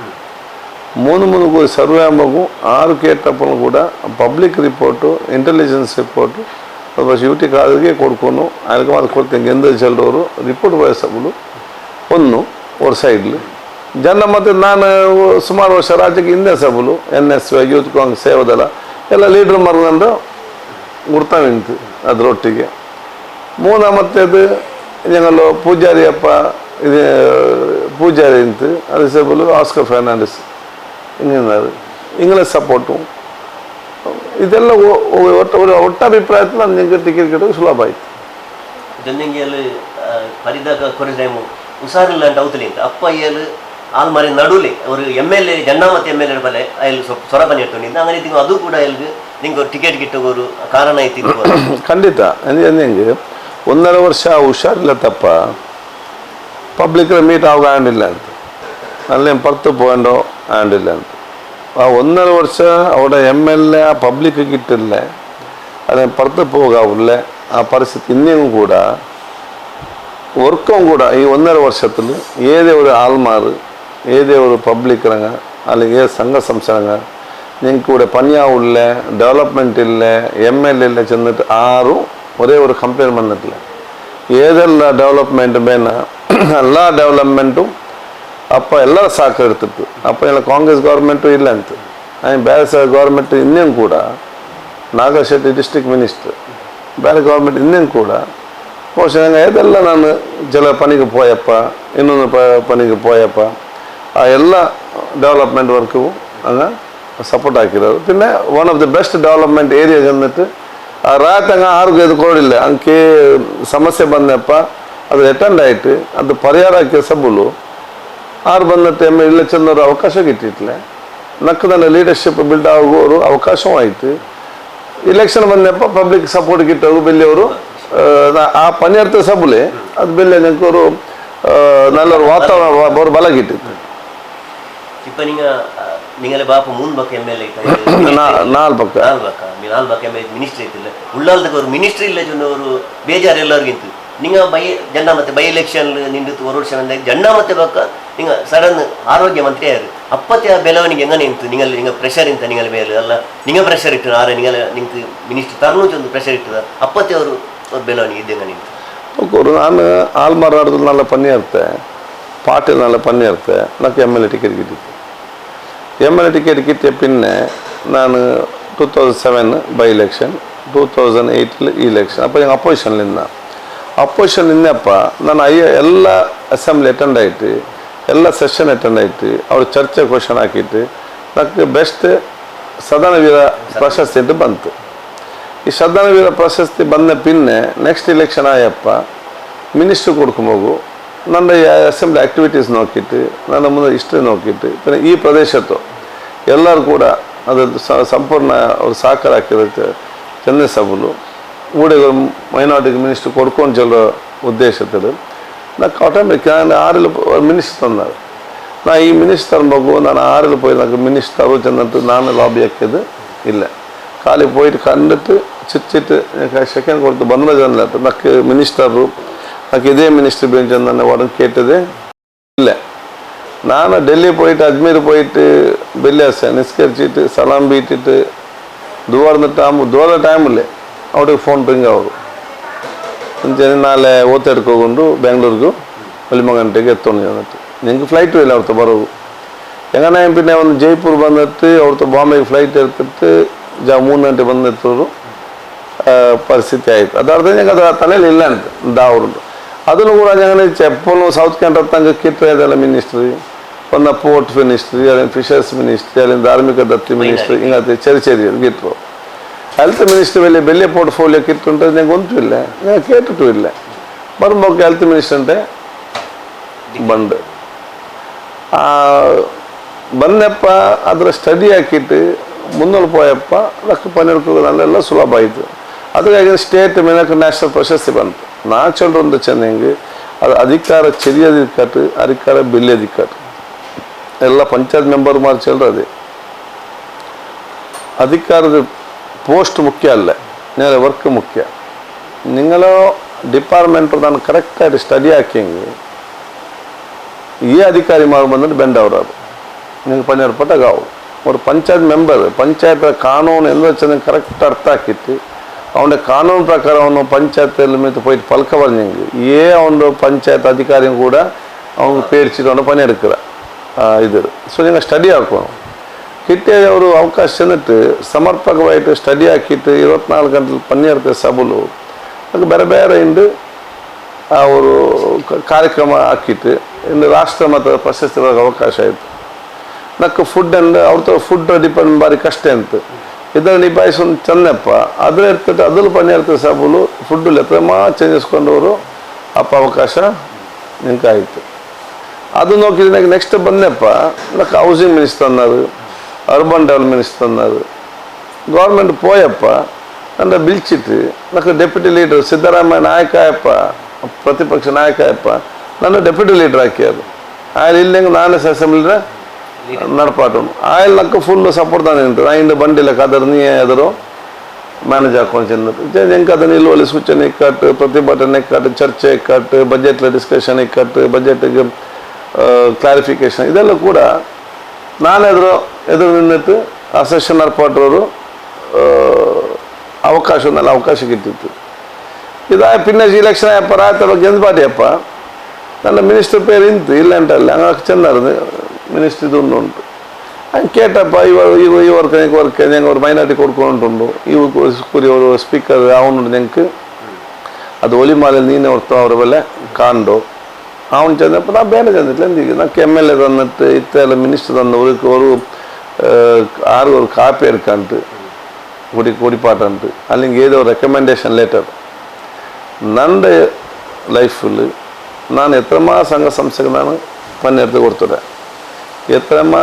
3 ಗುರಿ ಸರ್ವೆ ಆಗುವಾಗ 6 ಕೇಟಪ್ಪನು ಕೂಡ ಪಬ್ಲಿಕ್ ರಿಪೋರ್ಟು ಇಂಟೆಲಿಜೆನ್ಸ್ ರಿಪೋರ್ಟು ಯೂಟಿ ಕಾದಿಗೆ ಕೊಡ್ಕೊಂಡು ಅದಕ್ಕೆ ಮಾತ್ರ ಕೊಡ್ತೀನಿ ಎಂದು ಚೆಲ್ಲೋರು ರಿಪೋರ್ಟ್ ವಯಸ್ಸಗಳು ಒಂದು ಸೈಡ್ಲಿ ಜನ ಮತ್ತು ನಾನು ಸುಮಾರು ವರ್ಷ ರಾಜ್ಯಕ್ಕೆ ಹಿಂದೆ ಸಬಲು NS ಯೂತ್ ಕಾಂಗ್ರೆಸ್ ಸೇವದಲ್ಲ ಎಲ್ಲ ಲೀಡ್ರ್ ಮರ್ಕೊಂಡು ಗುರ್ತಾ ನಿಂತು ಅದರೊಟ್ಟಿಗೆ ಮೂರಮತ್ತೇದು ഞങ്ങളോ പൂജാരി അപ്പ ഇത് പൂജാരി നിന്ത് അതേപോലെ ഓസ്കർ ഫെർണാണ്ടസ് ഇങ്ങനെ സപ്പോർട്ടും ഇതെല്ലാം ഒരു ഒട്ടഭിപ്രായത്തിൽ ഞങ്ങൾക്ക് ടിക്കറ്റ് കിട്ടുക സുലഭമായി ಹುಷಾರಿಲ್ಲ ಅಂತ ಅವತಲಿ ಅಂತ ಅಪ್ಪ ಅಯ್ಯಲು ಆಲ್ಮಾರಿ ನಡುಲೆ ಅವರು MLA ಜನ್ನಾಮತ್ MLA ಬಲೆ ಅಯ್ಯಲು ಸೊರಪನಿ ಇಟ್ಕೊಂಡಿದ್ದ ಹಂಗೆ ನೀವು ಅದು ಕೂಡ ಅಲ್ಲಿಗೆ ನಿಂಗೆ ಟಿಕೆಟ್ ಗಿಟ್ಟೋರು ಕಾರಣ ಐತಿ ಖಂಡಿತ ಹೆಂಗೆ 1.5 ವರ್ಷ ಹುಷಾರಿಲ್ಲ ತಪ್ಪ ಪಬ್ಲಿಕ್ ಮೀಟ್ ಆವಾಗ ಆಂಡಿಲ್ಲ ಅಂತ ಅಲ್ಲೇ 10 പോയിന്റോ ആണ്ടില്ല ಅಂತ ಆ 1.5 ವರ್ಷ അവിടെ MLA പബ്ലിക് കിട്ടില്ല അതിന് 10 പോകാവില്ല ആ പരിസ്ഥിതി ഇനിയും കൂടെ വർക്കും കൂടെ ഈ 1.5 വർഷത്തിൽ ഏതേ ഒരു ആൾമാർ ഏതേ ഒരു പബ്ലിക് ರಂಗ അല്ലെങ്കിൽ ഏത് സംഘ സംസ്ഥാനങ്ങൾ നിങ്ങൾക്ക് ഇവിടെ പണിയാവില്ല ഡെവലപ്മെൻറ്റ് ഇല്ല MLA ಇಲ್ಲ ചെന്നിട്ട് ആരും ഒരേ ഒരു ಕಂಪ್ಲೇಂಟ್ ಬಂದಿട്ടിಲ್ಲ ಏದೆಲ್ಲ ಡೆವಲಪ್ಮೆಂಟ್ ಬೇನ ಎಲ್ಲ ಡೆವಲಪ್ಮೆಂಟು ಅಪ್ಪ ಎಲ್ಲರ ಸಹಕಾರ ಇರ್ತಿತ್ತು ಅಪ್ಪ ಎಲ್ಲ ಕಾಂಗ್ರೆಸ್ ಗೌರ್ಮೆಂಟು ಇಲ್ಲ ಅಂತ ಬೇರೆ ಗೌರ್ಮೆಂಟ್ ಇನ್ನೇನು ಕೂಡ ನಾಗಾ ಶೆಟ್ಟಿ ಡಿಸ್ಟ್ರಿಕ್ಟ್ ಮಿನಿಸ್ಟರ್ ಬೇರೆ ಗೌರ್ಮೆಂಟ್ ಇನ್ನೇನು ಕೂಡ ಬಹುಶಃ ಇದೆಲ್ಲ ನಾನು ಜಲ ಪನಿಗೆ ಪೋಯಪ್ಪ ಇನ್ನೊಂದು ಪನಿಗೆ ಪೋಯಪ್ಪ ಆ ಎಲ್ಲ ಡೆವಲಪ್ಮೆಂಟ್ ವರ್ಕು ಹಂಗೆ ಸಪೋರ್ಟ್ ಹಾಕಿರೋದು ಪಿನ್ನೆ one of the best development area ಚೆಂದಿಟ್ಟು ಆ ರಾತಂಗ ಆರೋಗ್ಯ ಇದು ಕೊಡಿಲ್ಲ ಅಂಕೆ ಸಮಸ್ಯೆ ಬಂದಪ್ಪ ಅದು ಅಟೆಂಡ್ ಆಯಿತು ಅದು ಪರಿಹಾರಕ್ಕೆ ಸಬಲು 6 ಬಂದ ಟೈಮ್ ಇಲ್ಲ ಚೆಂದವರು ಅವಕಾಶ ಗಿಟ್ಟಿಟ್ಲೆ ನಕ್ಕದನ್ನ ಲೀಡರ್ಶಿಪ್ ಬಿಲ್ಡ್ ಆಗೋರು ಅವಕಾಶವೂ ಆಯಿತು ಇಲೆಕ್ಷನ್ ಬಂದಪ್ಪ ಪಬ್ಲಿಕ್ ಸಪೋರ್ಟ್ ಗಿಟ್ಟವರು ಬೆಲ್ಲಿಯವರು ಆ ಪನಿಯರ್ಥ ಸಬಲೆ ಅದು ಬೆಲೆ ನೆಕ್ಕವರು ನಲ್ಲರು ವಾತಾವರಣ ಅವರು ಬಲ ಗಿಟ್ಟಿತ್ತು இப்போ நீங்களே பாப்ப 3 பக்கம் MLA 4 பக்கம் MLA மினிஸ்ட்ரி ಐತಿಲ್ಲ ಉಳ್ಳಾಲ್ದಕ್ಕೆ ஒரு மினிஸ்ட்ரி ಇಲ್ಲ ಜನ ஒரு ಬೇಜಾರು ಎಲ್ಲರಿಗಿಂತ நீங்க ಜನ್ನ ಮತ್ತೆ ಬೈ ಎಲೆಕ್ಷನ್ ನಿಂದು 1 ವರ್ಷ ಬಂದಾಗ ಜನ್ನ ಮತ್ತೆ ಬಕ್ಕ நீங்க ಸಡನ್ ಆರೋಗ್ಯ ಮಂತ್ರಿ ಯಾರು ಅಪ್ಪತ್ತೆ ಬೆಳವಣಿಗೆ ಹೆಂಗ ನಿಂತು நீங்க ಪ್ರೆಷರ್ ಇಂತ ನಿಂಗಲ ಮೇಲೆ ಅಲ್ಲ நீங்க ಪ್ರೆಷರ್ ಇಟ್ಟು ಆರೆ ನಿಂಗಲ ನಿಂತು ಮಿನಿಸ್ಟ್ರಿ ತರಲು ಒಂದು ಪ್ರೆಷರ್ ಇಟ್ಟದ ಅಪ್ಪತ್ತೆ ಅವರು ಬೆಳವಣಿಗೆ ಇದ್ದಂಗ ನಿಂತು ನಾನು ಆಲ್ಮಾರ್ ಆಡೋದು നല്ല ಪನ್ನಿಯರ್ತೆ ಪಾಟೀಲ್ നല്ല ಪನ್ನಿಯರ್ತೆ నాకు MLA ಟಿಕೆಟ್ ಗಿಟ್ಟಿತ್ತು MLA ಟಿಕೆಟ್ ಕಿಟ್ಟಿಯ ಪಿನ್ನೆ ನಾನು 2007 ಬೈ ಎಲೆಕ್ಷನ್ 2008 ಇಲೆಕ್ಷನ್ ಅಪ್ಪ ഞങ്ങൾ ಅಪೋಸಿಷನ್ ನಿನ್ನಪ್ಪ ನಾನು ಎಲ್ಲ ಅಸೆಂಬ್ಲಿ ಅಟೆಂಡ್ ಆಯಿತು ಎಲ್ಲ ಸೆಷನ್ ಅಟೆಂಡ್ ಆಯಿತು ಅವ್ರು ಚರ್ಚೆ ಕ್ವಶನ್ ಹಾಕಿಟ್ಟು ನನಗೆ ಬೆಸ್ಟ್ ಸದನವೀರ ಪ್ರಶಸ್ತಿ ಅಂತ ಬಂತು ಈ ಸದನವೀರ ಪ್ರಶಸ್ತಿ ಬಂದ ಪಿನ್ನೆ ನೆಕ್ಸ್ಟ್ ಇಲೆಕ್ಷನ್ ಆಯಪ್ಪ ಮಿನಿಸ್ಟ್ರ್ ಕೊಡ್ಕೊಂಬೋಗು ನನ್ನ ಅಸೆಂಬ್ಲಿ ಆ್ಯಕ್ಟಿವಿಟೀಸ್ ನೋಕಿಟ್ಟು ನನ್ನ ಮುಂದೆ ಹಿಸ್ಟ್ರಿ ನೋಕಿಟ್ಟು പിന്നെ ಈ ಪ್ರದೇಶದ್ದು ಎಲ್ಲರೂ ಕೂಡ ಅದು ಸಂಪೂರ್ಣ ಅವ್ರು ಸಹಕಾರ ಹಾಕಿರುತ್ತೆ ಚೆನ್ನೈ ಸಭಲು ಊಡೆಗಳು ಮೈನಾರಿಟಿ ಮಿನಿಸ್ಟ್ರ್ ಕೊಡ್ಕೊಂಡು ಚೆಲ್ಲೋ ಉದ್ದೇಶത്തിൽ నాకు ఆటోమేటిక్ ನಾನು 6 ಮಿನಿಸ್ಟರ್ ತಂದರು ನಾ ಈ ಮಿನಿಸ್ಟರ್ ಮಗು ನಾನು 6 പോയി నాకు ಮಿನಿಸ್ಟರು ಚೆನ್ನಂತ ನಾನು ಲಾಬಿ ಹಾಕಿದ್ದು ಇಲ್ಲ ಖಾಲಿ പോയിട്ട് കണ്ടിട്ട് ചിച്ചിട്ട് ಸೆಕೆಂಡ್ ಕೊಡ್ತು ಬಂದ ಜನ నాకు ಮಿನಿಸ್ಟರು నాకు ఇదే మినిస్టర్ బెంచ్ ఉందని వాడు కేటదే இல்லை நான் டெல்லி போயிட்டு அஜ்மீர் போயிட்டு பெல்லியாசை நிஸ்கரிச்சிட்டு சலாம் பீட்டிட்டு ದೂರದ ಟೈಮಲ್ಲಿ ಅವ್ರಿಗೆ ಫೋನ್ ರಿಂಗ್ ಅವರು ನಾಳೆ ಓದ್ತಾಡ್ಕೊಂಡು ಬೆಂಗಳೂರಿಗೂ 11 ಗಂಟೆಗೆ ಎತ್ತೋಣ ಅನ್ನತ್ತು ನಿಂಗೆ ಫ್ಲೈಟು ಇಲ್ಲ ಅವ್ರದ್ದು ಬರೋದು ಹೆಂಗನ ಪಿನ್ನೆ ಒಂದು ಜೈಪುರ್ ಬಂದಿತ್ತು ಅವ್ರದ್ದು ಬಾಂಬೆಗೆ ಫ್ಲೈಟ್ ಇರ್ತಿತ್ತು 3 ಗಂಟೆ ಬಂದಿರ್ತರು ಪರಿಸ್ಥಿತಿ ಆಯಿತು ಅದಾರ್ಧ ഞങ്ങൾക്ക് ಅದು ತಲೆಯಲ್ಲಿ ಇಲ್ಲ ಅಂತ ದಾವ್ರುಂಟು ಅದನ್ನು ಕೂಡ ഞങ്ങൾ ചെപ്പോഴും സൗത്ത് കേന്ദ്ര തങ്ക കിട്ടിയതല്ല മിനിസ്ട്രി ഒന്ന് പോർട്ട് മിനിസ്ട്രി അല്ലെങ്കിൽ ഫിഷേഴ്സ് മിനിസ്ട്രി അല്ലെങ്കിൽ ധാർമ്മിക ദത്തി മിനിസ്ട്രി ഇങ്ങനത്തെ ചെറിയ കിട്ടുമോ ಹೆಲ್ತ್ ಮಿನಿಸ್ಟ್ರಿ വലിയ പോർട്ട്ഫോളിയോ കിട്ടുന്നുണ്ട് ഞങ്ങൾക്ക് ഒന്നുമില്ല ഞാൻ കേട്ടിട്ടുമില്ല വരുമ്പോൾ ಹೆಲ್ತ್ ಮಿನಿಸ್ಟ್ರಿ ಅಂತೆ ಬಂದು ಬಂದಪ್ಪ ಅದರ ಸ್ಟಡಿ ಹಾಕಿಟ್ಟು ಮುನ್ನೋಳು പോയಪ್ಪ ಅದಕ್ಕೆ ಪನ್ನೆರಡು ನಲ್ಲೆಲ್ಲ ಸುಲಭ ಆಯಿತು ಅದಕ್ಕಾಗಿ ಸ್ಟೇಟ್ ಮೇಲಕ್ಕೆ ನ್ಯಾಷನಲ್ ಪ್ರಶಸ್ತಿ ಬಂತು ನಾ ಚೊಲ್ಲೊಂದು ಚೆನ್ನಂಗೆ ಅದು ಅಧಿಕಾರ ಚೆರಿಯದಿಕ್ಕಟ್ಟು ಅಧಿಕಾರ ಬಿಲ್ಲಿಯದಿಕ್ಕಟ್ಟು ಎಲ್ಲ ಪಂಚಾಯತ್ ಮೆಂಬರ್ಮಾರು ಚೆಲ್ಲದೆ ಅಧಿಕಾರದ പോസ്റ്റ് മുഖ്യ അല്ല നിങ്ങളുടെ വർക്ക് മുഖ്യ നിങ്ങൾ ഡിപ്പാർട്ട്മെൻറ്റ് ನಾನು ಕರೆಕ್ಟಾಗಿ ಸ್ಟಡಿ ಹಾಕಿಂಗೆ ಈ ಅಧಿಕಾರಿಮಾರು ಬಂದ್ರೆ ಬೆಂಡ್ ಅವರಾರು ನಿಮಗೆ ಪನ್ನೆರಡು ಪಟ್ಟಾಗಾವು ஒரு ಪಂಚಾಯತ್ ಮೆಂಬರ್ ಪಂಚಾಯತ್ ಕಾನೂನು ಎಲ್ಲ ಚೆನ್ನಾಗಿ ಕರೆಕ್ಟ್ ಅರ್ಥ ಹಾಕಿತ್ತು ಅವನ ಕಾನೂನು ಪ್ರಕಾರ ಅವನು ಪಂಚಾಯತ್ ಮೇಲೆ போயிட்டு ಪಲ್ಕ ಬಂದಂಗೆ ಒಂದು ಪಂಚಾಯತ್ ಅಧಿಕಾರಿயும் ಕೂಡ ಅವನು ಪೇಡಿಸಿಕೊಂಡು ಪನಿ எடுக்கிற ಇದು ಸೊ ನೀವು ಸ್ಟಡಿ ಹಾಕೋಣ കിട്ടിയ ഒരു അവകാശം ചെന്നിട്ട് സമർപ്പകമായിട്ട് സ്റ്റഡി ആക്കിയിട്ട് 24 ಗಂಟೆ പണിയെടുത്ത സഭలు അത് ಬೇರೆ ഉണ്ട് ಆ ഒരു ಕಾರ್ಯಕ್ರಮ ಹಾಕಿಟ್ಟು ಇನ್ನು ರಾಷ್ಟ್ರ ಮಟ್ಟದ ಪ್ರಶಸ್ತಿ ಅವಕಾಶ ಆಯಿತು ನಕ್ಕೆ ಫುಡ್ ಅಂಡ್ ಅವ್ರದ್ದು ಫುಡ್ ಡಿಪೆಂಡ್ ಭಾರಿ ಕಷ್ಟ ಅಂತ ಇದನ್ನು ನಿಭಾಯಿಸೋದು ಚೆನ್ನಪ್ಪ ಅದ್ರ ಇರ್ತಿಟ್ಟು ಅದ್ರಲ್ಲಿ ಪಣಿಯಿರ್ತದೆ ಸಭಲು ಫುಡ್ ಎತ್ತಮ ಚೇಂಜಸ್ಕೊಂಡವರು ಅಪ್ಪ ಅವಕಾಶ ನಿಂಕ ಆಯಿತು ಅದು ನೋಡಿದಾಗ ನೆಕ್ಸ್ಟ್ ಬಂದೆಪ್ಪ ನಕ್ಕೆ ಹೌಸಿಂಗ್ ಮಿನಿಸ್ಟರ್ ಅನ್ನೋದು ಅರ್ಬನ್ ಡೆವಲಪ್ಮೆಂಟ್ ಮಿನಿಸ್ಟರ್ ಅನ್ನೋದು ಗೌರ್ಮೆಂಟ್ ಪೋಯಪ್ಪ ನನ್ನ ಬಿಲ್ಚಿಟ್ಟು ನಕ್ಕೆ ಡೆಪ್ಯೂಟಿ ಲೀಡರ್ ಸಿದ್ದರಾಮಯ್ಯ ನಾಯಕ ಆಯಪ್ಪ ಪ್ರತಿಪಕ್ಷ ನಾಯಕ ಆಯಪ್ಪ ನನ್ನ ಡೆಪ್ಯೂಟಿ ಲೀಡರ್ ಹಾಕ್ಯಾರು ಆಯ್ಲು ಇಲ್ಲಂಗೆ ನಾನೇ ಅಸೆಂಬ್ಲಿನ ನಡ್ಪಾಟು ಆಯ್ಲು ನಕ್ಕ ಫುಲ್ ಸಪೋರ್ಟ್ ತಾನೆ ಉಂಟು ನಾ ಇಂದು ಬಂಡಿಲ್ಲ ಕದರ್ ನೀ ಎದರು ಮ್ಯಾನೇಜ್ ಹಾಕೊಂಡು ಚೆಂದ ಹೆಂಗೆ ಅದನ್ನು ನಿಲುವಳಿ ಸೂಚನೆ ಇಕ್ಕಟ್ಟು ಪ್ರತಿಭಟನೆ ಇಕ್ಕಟ್ಟು ಚರ್ಚೆ ಇಕ್ಕಟ್ಟು ಬಜೆಟ್ಲ ಡಿಸ್ಕಷನ್ ಇಕ್ಕಟ್ಟು ಬಜೆಟ್ಗೆ ಕ್ಲಾರಿಫಿಕೇಶನ್ ಇದೆಲ್ಲ ಕೂಡ ನಾನು ಎದುರು ನಿಂತು ಆ ಸೆಷನ್ ಏರ್ಪಾಟವರು ಅವಕಾಶ ಕಿಟ್ಟಿತ್ತು ಇದಾಯ ಪಿನ್ನ ಇಲೆಕ್ಷನ್ ಆಯಪ್ಪ ರಾತ್ರಿ ಬಗ್ಗೆ ಎಂತ ಪಾಟಿಯಪ್ಪ ನನ್ನ ಮಿನಿಸ್ಟರ್ ಪೇರು ಇಂತು ಇಲ್ಲ ಅಂತಲ್ಲ ಹಂಗೆ ಚೆಂದಾರು ಮಿನಿಸ್ಟ್ರಿ ಇದು ಉಂಟು ಹಂಗೆ ಕೇಟಪ್ಪ ಈ ವರ್ಕ್ ಹೆಂಗೆ ಅವ್ರು ಮೈನಾರಿಟಿ ಕೊಡ್ಕೊಂಡುಂಟು ಇವರು ಸ್ಪೀಕರ್ ಅವನು ನೆಂಕು ಅದು ಒಲಿಮಾಲೆ ನೀನೇ ಹೊರ್ತು ಅವರ ಬೆಲೆ ಕಾಂಡು ಅವನು ಚೆಂದಪ್ಪ ನಾ ಬೇರೆ ಚೆಂದಿಲ್ಲ ಎಂದಿಗೆ ನಾ MLA ತന്നിಟ್ಟು ಇತ್ತೆಲ್ಲ ಮಿನಿಸ್ಟರ್ ತಂದು ಅವರು ஒரு காப்பி எடுக்கான்ட்டு குடிப்பாட்டான்ட்டு அல்லிங்க ஏதோ ரெக்கமெண்டேஷன் லெட்டர் ನನ್ನ ಲೈಫಲ್ಲಿ ನಾನು ಎತ್ತರಮಾ ಸಂಘ ಸಂಸ್ಥೆಗೆ ನಾನು ಪನ್ನೆರಡು ಕೊಡ್ತದೆ ಎತ್ತರಮಾ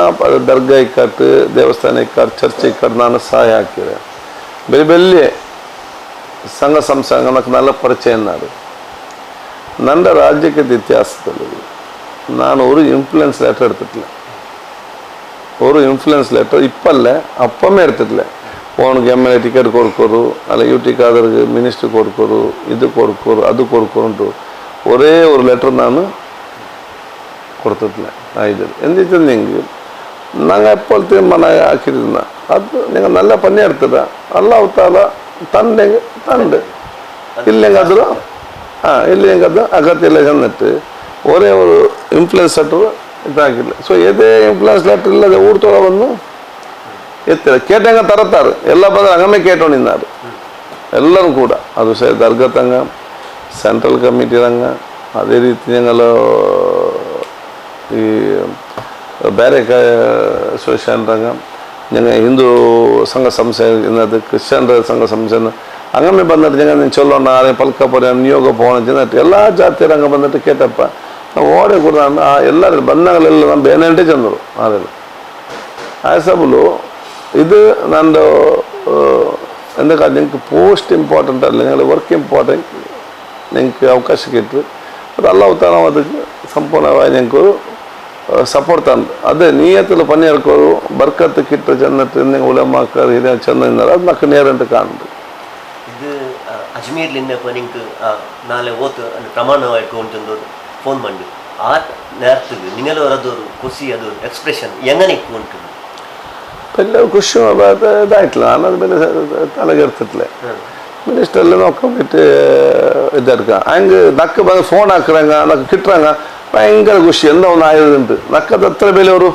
ದರ್ಗಾ ಇಕ್ಕಟ್ಟು ದೇವಸ್ಥಾನ ಇಕ್ಕಟ್ಟು ಚರ್ಚ್ ಇಕ್ಕಟ್ಟು ನಾನು ಸಹಾಯ ಹಾಕಿದೆ ಬೆಲ್ಲಿ ಸಂಘ ಸಂಸ್ಥೆ ನನಗೆ നല്ല ಪರಿಚಯ ನಾನು ನನ್ನ ರಾಜ್ಯಕ್ಕೆ ಇತಿಹಾಸದಲ್ಲಿ ನಾನು ஒரு இன்ஃப்ளூயன்ஸ் ಲೆಟರ್ எடுத்துட்டல ஒரு இன்ஃப்ளூயன்ஸ் ಲೆಟರ್ ಇಪ್ಪಲ್ಲ ಅಪ್ಪಮ್ಮೆ எடுத்துட்டல ಅವನಿಗೆ MLA ಟಿಕೆಟ್ ಕೊಡ್ಕೋರು ಅಲ್ಲ ಯೂಟಿಕ್ ಆದವ್ರಿಗೆ ಮಿನಿಸ್ಟ್ರಿ ಕೊಡ್ಕೋರು ಇದು ಕೊಡ್ಕೋರು ಅದು ಕೊಡ್ಕೋರು ஒரே ஒரு ಲೆಟರ್ ನಾನು ಕೊಡ್ತಿದ್ದೆ ಇದು ಎಂದಿತ್ತು ನಿಂಗೆ நாங்கள் எப்போது தீர்மானம் ஆக்கியிருந்தா அது நீங்கள் நல்லா பண்ணி எடுத்துட்டா அல்லாஹ் தாலா ತಂದೆಗೆ ತಂದೆ ಇಲ್ಲೆಂಗಾದ್ರು ಇಲ್ಲೆಂಗಾದ್ರು ಅಗತ್ಯ ಇಲ್ಲ ಚೆಂದಿಟ್ಟು ஒரே ஒரு இன்ஃப்ளூயன்ஸ் ಲೆಟರ್ ಇದಾಗಿಲ್ಲ ಸೊ ಎದೇ ಇನ್ಫ್ಲೂಯೆನ್ಸ್ ಲೆಟರ್ ಇಲ್ಲದೆ ಊರ್ತೊಳ ಬಂದು ಎತ್ತಿರ ಕೇಟಂಗ ತರತಾರೆ ಎಲ್ಲ ಬಂದ್ರೆ ಹಂಗಮೇ ಕೇಟೋಣಿದ್ದಾರೆ ಎಲ್ಲರೂ ಕೂಡ ಅದು ದರ್ಗಾ ತಂಗ ಸೆಂಟ್ರಲ್ ಕಮಿಟಿ ರಂಗ ಅದೇ ರೀತಿ ഞങ്ങൾ ಈ ಬೇರೆ ಅಸೋಸಿಯೇಷನ್ ರಂಗ ഞങ്ങൾ ಹಿಂದೂ ಸಂಘ ಸಂಸ್ಥೆ ಇನ್ನದು ಕ್ರಿಶ್ಚಿಯನ್ ಸಂಘ ಸಂಸ್ಥೆಯನ್ನು ಹಂಗಮೇ ಬಂದಿಟ್ಟು ഞങ്ങൾ ನೀನು ಚೊಲ್ಲೋಣ ಪಲ್ಕ ಪೊರೆ ನಿಯೋಗ ಪೋಣ ಚೆಂದಿಟ್ಟು ಎಲ್ಲ ಜಾತಿ ರಂಗ ಬಂದಿಟ್ಟು ಕೇಟಪ್ಪ ನಾವು ಓಡೆ ಕೂಡ ಎಲ್ಲರೂ ಬಂದಾಗಲೆಲ್ಲ ನಮ್ಮ ಬೇನೆಂಟೇ ಚಂದರು ಅದೆಲ್ಲ ಆ ಸಬಲು ಇದು ನಂದು ಎಂದಕ್ಕೆ ನಿಂಗೆ ಪೋಸ್ಟ್ ಇಂಪಾರ್ಟೆಂಟ್ ಅಲ್ಲ ನಿಂಗೆ ವರ್ಕ್ ಇಂಪಾರ್ಟೆಂಟ್ ನಿಂಗೆ ಅವಕಾಶ ಕಿಟ್ಟು ಅದು ಅಲ್ಲಾಹ್ ತಾಲ ಅದಕ್ಕೆ ಸಂಪೂರ್ಣವಾಗಿ ನಿಂಗೆ ಸಪೋರ್ಟ್ ತಂದು ಅದೇ ನೀಯತ್ತಲ್ಲಿ ಪನ್ನಿಯರ್ಕೋರು ಬರ್ಕತ್ತು ಕಿಟ್ಟು ಚೆನ್ನಟ್ಟು ನಿಂಗೆ ಉಲಮಾಕರು ಹಿರಿಯ ಚೆಂದ ಅದು ನಕ್ಕ ನೇರಂತ ಕಾಣುದು ಇದು ಅಜ್ಮೀರ್ಲಿಂದ ನಿಂಗೆ ನಾಳೆ ಓತು ಪ್ರಮಾಣವಾಯಿಟ್ಟು ಫೋನ್ ಮಾಡಿ ಆ ನೇರத்துக்கு நீங்கள் வரது ஒரு குசி அது ஒரு எக்ஸ்பிரஷன் எங்கே நிற்கும் വലിയ ಖುಷಿ ಇದಾಯ್ತಲ್ಲ ಅನ್ನೋದು ಮೇಲೆ ತಲೆಗೆ ಇರ್ತಿತ್ಲೆ ಮಿನಿಸ್ಟರ್ಲಿ ನೋಡ್ಕೊಂಬಿಟ್ಟು ಇದ್ದಾಡ್ಕ ಹಂಗೆ ನಕ್ಕ ಬಂದು ಫೋನ್ ಹಾಕ್ರಂಗ ನಕ್ಕ ಕಿಟ್ರಂಗ ಭಯಂಕರ ಖುಷಿ ಎಲ್ಲ ಒಂದು ಆಯುಧಂಟು ನಕ್ಕದ ಹತ್ರ ಬೆಲೆಯವರು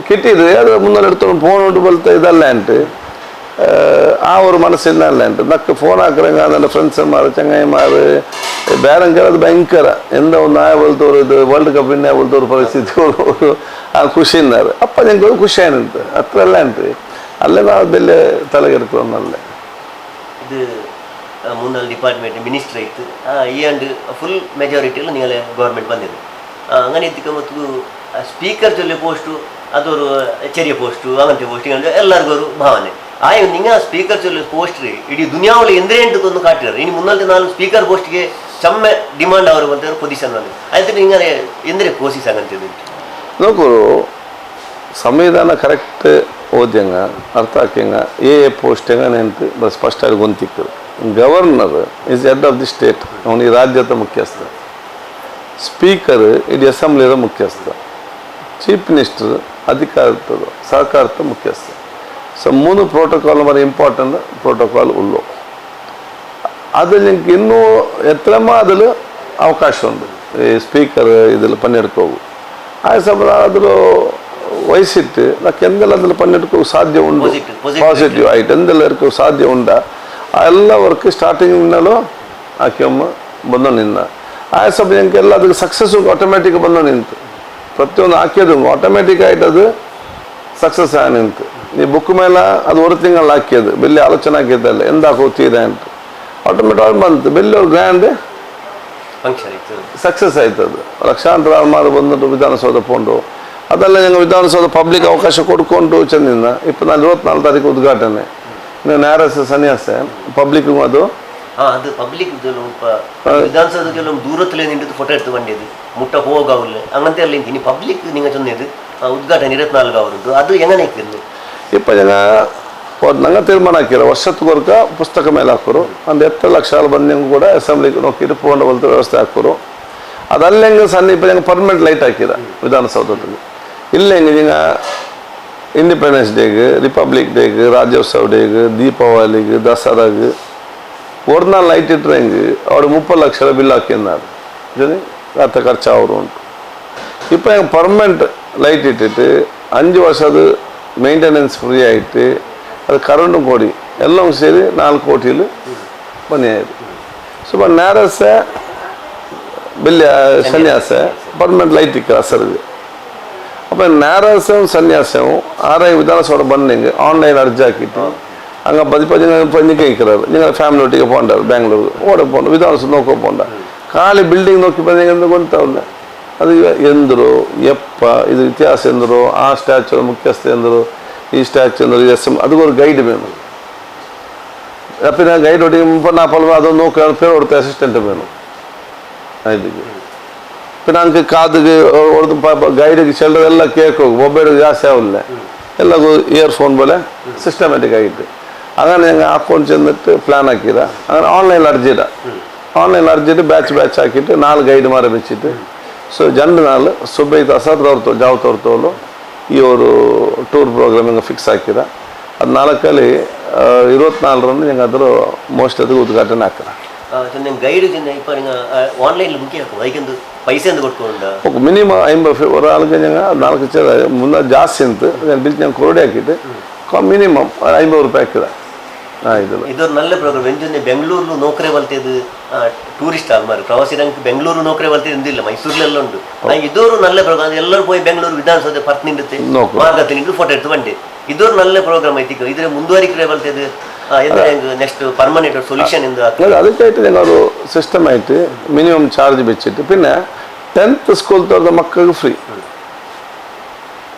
കിട്ടിയത് അത് മുന്നോട്ടെടുത്തോളം ഫോൺ കൊണ്ട് പോലത്തെ ഇതല്ലാണ്ട് ആ ഒരു മനസ്സില്ല അല്ലാണ്ട് നക്ക് ഫോൺ ആക്കറങ്ങ നല്ല ഫ്രണ്ട്സുമാർ ചങ്ങായിമാർ ಬೇರೆಂಗೆ ಅದು ಭಯಂಕರ ಎಂದ ಒಂದು ಆಯ ಹೋಲ್ತ ಇದು ವರ್ಲ್ಡ್ ಕಪ್ ವಿನ್ ಹೋಲ್ತ ഒരു ಪರಿಸ್ಥಿತಿ ಆ ಖುಷಿన్నారు ಅಪ್ಪ ഞങ്ങൾക്ക് ಖುಷಿ ಆಯ್ತು ಅತ್ರ ಎಲ್ಲ ಅಂತ್ರಿ ಅಲ್ಲೇ ನಾವು ಬೆಲೆ ತಲೆಗೆಡ್ಕೊಳ್ಳೋನಲ್ಲೇ ഇത് മൂന്നാല് ഡിപ്പാർട്ട്മെന്റ് മിനിസ്റ്റർ ആയിട്ട് ഈ ആണ്ട് ഫുൾ മെജോറിറ്റിയിൽ നിങ്ങൾ ഗവൺമെന്റ് വന്നത് അങ്ങനെ എത്തിക്കുമ്പോൾ ಸ್ಪೀಕರ್ ಜೊಲ್ಲೆ ಪೋಸ್ಟು ಅದೊರು ಚೆರಿಯ ಪೋಸ್ಟು അങ്ങനത്തെ പോസ്റ്റ് ಎಲ್ಲರಿಗೂ ഒരു ಭಾವನೆ ಆಯ നിങ്ങൾ ಸ್ಪೀಕರ್ ಜೊಲ್ಲೆ ಪೋಸ್ಟ್ ರೀ ಇಡೀ ದುನಿಯಾವಳಿ ಎಂದ್ರೆ ಎಂಟು ಕಾಟಿದ್ದಾರೆ ಇನ್ನು ಮುನ್ನಲ್ತೆ ನಾನು ಸ್ಪೀಕರ್ ಪೋಸ್ಟ್ಗೆ ಚಮ್ಮೆ ಡಿಮಾಂಡ್ ಅವರು ಬಂತ ಪೊಸಿಷನ್ ಅಲ್ಲಿ ಆಯ್ತು ಹಿಂಗೆ ಎಂದ್ರೆ ಕೋಸಿಸ್ ಆಗಂತಿದ್ದು ನೋಕು ಸಂವಿಧಾನ ಕರೆಕ್ಟ್ ಓದ್ಯಂಗ ಅರ್ಥ ಹಾಕ್ಯಂಗ ಏ ಪೋಸ್ಟ್ಂಗ ನೆಂತು ಬಸ್ ಫಸ್ಟ್ ಆಗಿ ಗೊಂತಿಕ್ಕರು governor is head of the state ಅವನಿಗೆ ರಾಜ್ಯದ ಮುಖ್ಯಸ್ಥ ಸ್ಪೀಕರ್ ಇಡೀ ಅಸೆಂಬ್ಲಿಯ ಮುಖ್ಯಸ್ಥ ಚೀಫ್ ಮಿನಿಸ್ಟರ್ ಅಧಿಕಾರದ ಸರ್ಕಾರದ ಮುಖ್ಯಸ್ಥ ಸೊ 3 ಪ್ರೋಟೋಕಾಲ್ ಮರ ಇಂಪಾರ್ಟೆಂಟ್ ಪ್ರೋಟೋಕಾಲ್ ಉಳ್ಳು അതിൽ എനിക്ക് ಇನ್ನೂ എത്രമാ അതിൽ അവകാശമുണ്ട് ഈ സ്പീക്കർ ഇതിൽ പങ്കെടുക്കും ആ സമയം അതിൽ ವಹಿಸಿಟ್ಟು నాకు ಎಂದೆಲ್ಲ ಅದ್ರಲ್ಲಿ ಪನ್ನೆಡ್ಕೋ ಸಾಧ್ಯ ಉಂಟು ಪಾಸಿಟಿವ್ ಆಯ್ತು ಎಂದೆಲ್ಲ ಇರ್ಕೋ ಸಾಧ್ಯ ಉಂಟ ಆ ಎಲ್ಲ ವರ್ಕ್ ಸ್ಟಾರ್ಟಿಂಗ್ನಲ್ಲೂ ಆಕೆಯಮ್ಮ ಬಂದು ನಿನ್ನ ಆ ಸಮಯಕ್ಕೆ ಎಲ್ಲ ಅದಕ್ಕೆ ಸಕ್ಸಸ್ಸು ಆಟೋಮ್ಯಾಟಿಕ್ ಬಂದು ನಿಂತು ಪ್ರತಿಯೊಂದು ಹಾಕಿದ್ರು ಆಟೋಮ್ಯಾಟಿಕ್ ಆಯ್ತು ಅದು ಸಕ್ಸಸ್ ಆಗಿ ನಿಂತು ನೀ ಬುಕ್ ಮೇಲೆ ಅದು ಒಂದು ತಿಂಗಳು ಹಾಕಿದ್ದು ಬೆಲ್ಲಿ ಆಲೋಚನೆ ಹಾಕಿದ್ದಲ್ಲ ಎಂದಾಕ ಹೋಗ್ತಿದೆ ಅಂತ ಆಟೋಮೆಟಿಕ್ ಬಂತು ಬೆಲ್ಲಿ ಅವ್ರು ಗ್ರ್ಯಾಂಡ್ ಸಕ್ಸಸ್ ಆಯ್ತು ಅದು ಲಕ್ಷಾಂತರ ಆಳ್ಮಾರು ಬಂದ್ಬಿಟ್ಟು ವಿಧಾನಸೌಧ ಪೋಂಡು ಅದೆಲ್ಲ ഞങ്ങൾ ವಿಧಾನಸೌಧ ಪಬ್ಲಿಕ್ ಅವಕಾಶ ಕೊಡ್ಕೊಂಡು ಚೆಂದಿನ 24 ತಾರೀಕು ಉದ್ಘಾಟನೆ ನ್ಯಾರಸ ಸನ್ಯಾಸ ಪಬ್ಲಿಕ್ ಅದು ಅದು ಪಬ್ಲಿಕ್ ವಿಧಾನಸೌಧಕ್ಕೆ ದೂರತ್ತಲೇ ನಿಂತು ಫೋಟೋ എടുത്ത് വണ്ടിയത് മുട്ട പോകാവില്ല അങ്ങനത്തെ അല്ല ഇനി പബ്ലിക് നിങ്ങൾ ചൊന്നത് ഉദ്ഘാടനം 24 ಅವರದ್ದು ಅದು എങ്ങനെ ಇತ್ತು ಇಪ್ಪ ಜನ ನಂಗೆ ತೀರ್ಮಾನ ಹಾಕಿರ ವರ್ಷಕ್ಕೊರ್ಕ ಪುಸ್ತಕ ಮೇಲೆ ಹಾಕೋರು ಒಂದು 7 ಲಕ್ಷ ಬಂದಂಗೆ ಕೂಡ ಅಸೆಂಬ್ಲಿಗೆ ನೋಕಿಟ್ಟು ಫೋನ್ ಬಲ್ತ ವ್ಯವಸ್ಥೆ ಹಾಕೋರು ಅದಲ್ಲ ಹೆಂಗೆ ಸಣ್ಣ ಇಪ್ಪ ഞങ്ങൾ ಪರ್ಮನೆಂಟ್ ಲೈಟ್ ಹಾಕಿರ ವಿಧಾನಸೌಧದಲ್ಲಿ ಇಲ್ಲ ಹೆಂಗೆ ಈಗ ಇಂಡಿಪೆಂಡೆನ್ಸ್ ಡೇಗೆ ರಿಪಬ್ಲಿಕ್ ಡೇಗೆ ರಾಜ್ಯೋತ್ಸವ ಡೇಗೆ ದೀಪಾವಳಿಗೆ ದಸರಾಗೆ ஒரு நாள் லைட் இட்டுறேங்க அவர் 30 லட்ச பில் ஆக்கியிருந்தார் சரி அத்த ಖರ್ಚು ಅವರು ಉಂಟು இப்போ எங்கள் பர்மனெண்ட் லைட் இட்டுட்டு 5 ವರ್ಷ ಅದು ಮೇಂಟೆನೆನ್ಸ್ ಫ್ರೀ ಆಯಿತು ಅದು ಕರೆಂಟು ಕೋಡಿ ಎಲ್ಲವೂ ಸೇರಿ 4 ಕೋಟಿಲಿ ಬನ್ನಿಯಾಯಿತು ಸುಮಾರು ನ್ಯಾರಸ ಬಿಲ್ ಸನ್ಯಾಸ ಪರ್ಮನೆಂಟ್ ಲೈಟ್ ಇಕ್ಕ ಹಸರಿಗೆ அப்போ ನ್ಯಾರಸവും സന്യാസവും ആരായി വിധാനസഭ ಬಂದಂಗೆ ಆನ್ಲೈನ್ ಅರ್ಜಿ ಹಾಕಿಟ್ಟು ಹಂಗೆ 10 ಕೇಳ್ಕ್கிறாರು നിങ്ങൾ ಫ್ಯಾಮಿಲಿ ಒಟ್ಟಿಗೆ പോണ്ടാರು ಬ್ಯಾಂಗ್ಳೂರು ಓಡ ಪೋಂಡ ವಿಧಾನಸಭೆ ನೋಕೋ ಪೋಂಡ ಖಾಲಿ ಬಿಲ್ಡಿಂಗ್ ನೋಕಿ ಬಂದಂಗೆ ಅಂತ ಗೊತ್ತಾವಲ್ಲ ಅದು ಎಂದರು ಎಪ್ಪ ಇದು ಇತಿಹಾಸ ಎಂದರು ಆ ಸ್ಟ್ಯಾಚ್ಯೂ ಮುಖ್ಯಸ್ಥ ಎಂದರು ಈ ಸ್ಟ್ಯಾಚ್ಯೂ ಎಂದರು ಅದಕ್ಕೊಂದು ಗೈಡ್ ಬೇನು പിന്നെ ಗೈಡ್ ಒಟ್ಟಿಗೆ ಮುಪ್ಪನ್ನ ಪಲ್ವ ಅದೊಂದು ನೋಕ ಪೇರು ಹೊಡ್ತಾ ಅಸಿಸ್ಟೆಂಟ್ ಬೇನು ಇದಕ್ಕೆ പിന്നെ ಅಂಕ ಕಾದಿಗೆ ಹೊಡೆದು ಗೈಡಿಗೆ ಚೆಲ್ಲೋದೆಲ್ಲ ಕೇಳ್ಕೋ ಮೊಬೈಲ್ ಜಾಸ್ತಿ ಆವಿಲ್ಲ ಎಲ್ಲಗೂ ಇಯರ್ಫೋನ್ ಬೋಲೆ ಸಿಸ್ಟಮ್ಯಾಟಿಕ್ ಆಗಿತ್ತು അങ്ങനെ ഞങ്ങൾ അക്കൗണ്ട് ചെന്നിട്ട് പ്ലാൻ ആക്കിയതാ അങ്ങനെ ഓൺലൈനിൽ അർജിയിട ഓൺലൈനിൽ അർജിയിട്ട് ಬ್ಯಾಚ್ ಹಾಕಿಟ್ಟು 4 ಗೈಡ್ಮಾರ വെച്ചിട്ട് ಸೊ ಜಂಡು ನಾಳು ಸುಬ್ಬೈದು ಅಸಾದ್ರವ್ರದ್ದು ಜಾವತವ್ರತೋಳು ಈ ಅವರು ಟೂರ್ ಪ್ರೋಗ್ರಾಮ್ ಹಿಂಗೆ ಫಿಕ್ಸ್ ಹಾಕಿದ ಅದು 4ರಲ್ಲಿ 24ರಂದು ഞങ്ങൾ ಅದರ ಮೋಸ್ಟ್ ಅದು ಉದ್ಘಾಟನೆ ಹಾಕಿದ ಗೈಡ್ ഇപ്പോൾ നിങ്ങൾ ഓൺലൈനിൽ ബുക്ക് ചെയ്യാം അതിന് പൈസ എന്ത് കൊടുക്കുന്നുണ്ട് മിനിമം 50 ഒരാൾക്ക് ഞങ്ങൾ 4 മുന്നേ ಜಾಸ್ತಿ ಅಂತ ಬಿಲ್ ഞങ്ങൾ ಕೊರಡೆ ಹಾಕಿಟ್ಟು ಮಿನಿಮಮ್ 50 ರೂಪಾಯಿ ಹಾಕಿದ ಇದೊಂದು നല്ല ಪ್ರೋಗ್ರಾಮ್ ಎಂಜೊಂದು ಬೆಂಗಳೂರು ನೌಕರಿ ಬಲ್ತಿದ್ದು ಟೂರಿಸ್ಟ್ ಆಲ್ಮಾರು ಪ್ರವಾಸಿಗರಿಗೆ ಬೆಂಗಳೂರು ನೌಕರಿ ಬಲ್ತಿದ್ದು ಎಂದಿಲ್ಲ ಮೈಸೂರಿಲೆಲ್ಲ ಉಂಟು ಇದೊರು നല്ല ಪ್ರೋಗ್ರಾಮ್ ಎಲ್ಲರೂ പോയി ಬೆಂಗಳೂರು ವಿಧಾನಸೌಧ ಪರ್ತ್ ನಿಂಡುತ್ತೆ ಮಾರ್ಗത്തിൽ ನಿಂತು ಫೋಟೋ എടുത്ത് ಬಂದೆ ಇದೊರು നല്ല ಪ್ರೋಗ್ರಾಮ್ ಐತಿ ಇದ್ರೆ ಮುಂದುವರಿಕೆ ಬಲ್ತಿದ್ದು ನೆಕ್ಸ್ಟ್ ಪರ್ಮನೆಂಟ್ ಸೊಲ್ಯೂಷನ್ ಎಂದು ಅದಕ್ಕಾയിട്ട് ഞങ്ങൾ ഒരു സിസ്റ്റം ആയിട്ട് മിനിമം ചാർജ് വെച്ചിട്ട് പിന്നെ 10th സ്കൂൾ തോറുന്ന മക്കൾക്ക് ഫ്രീ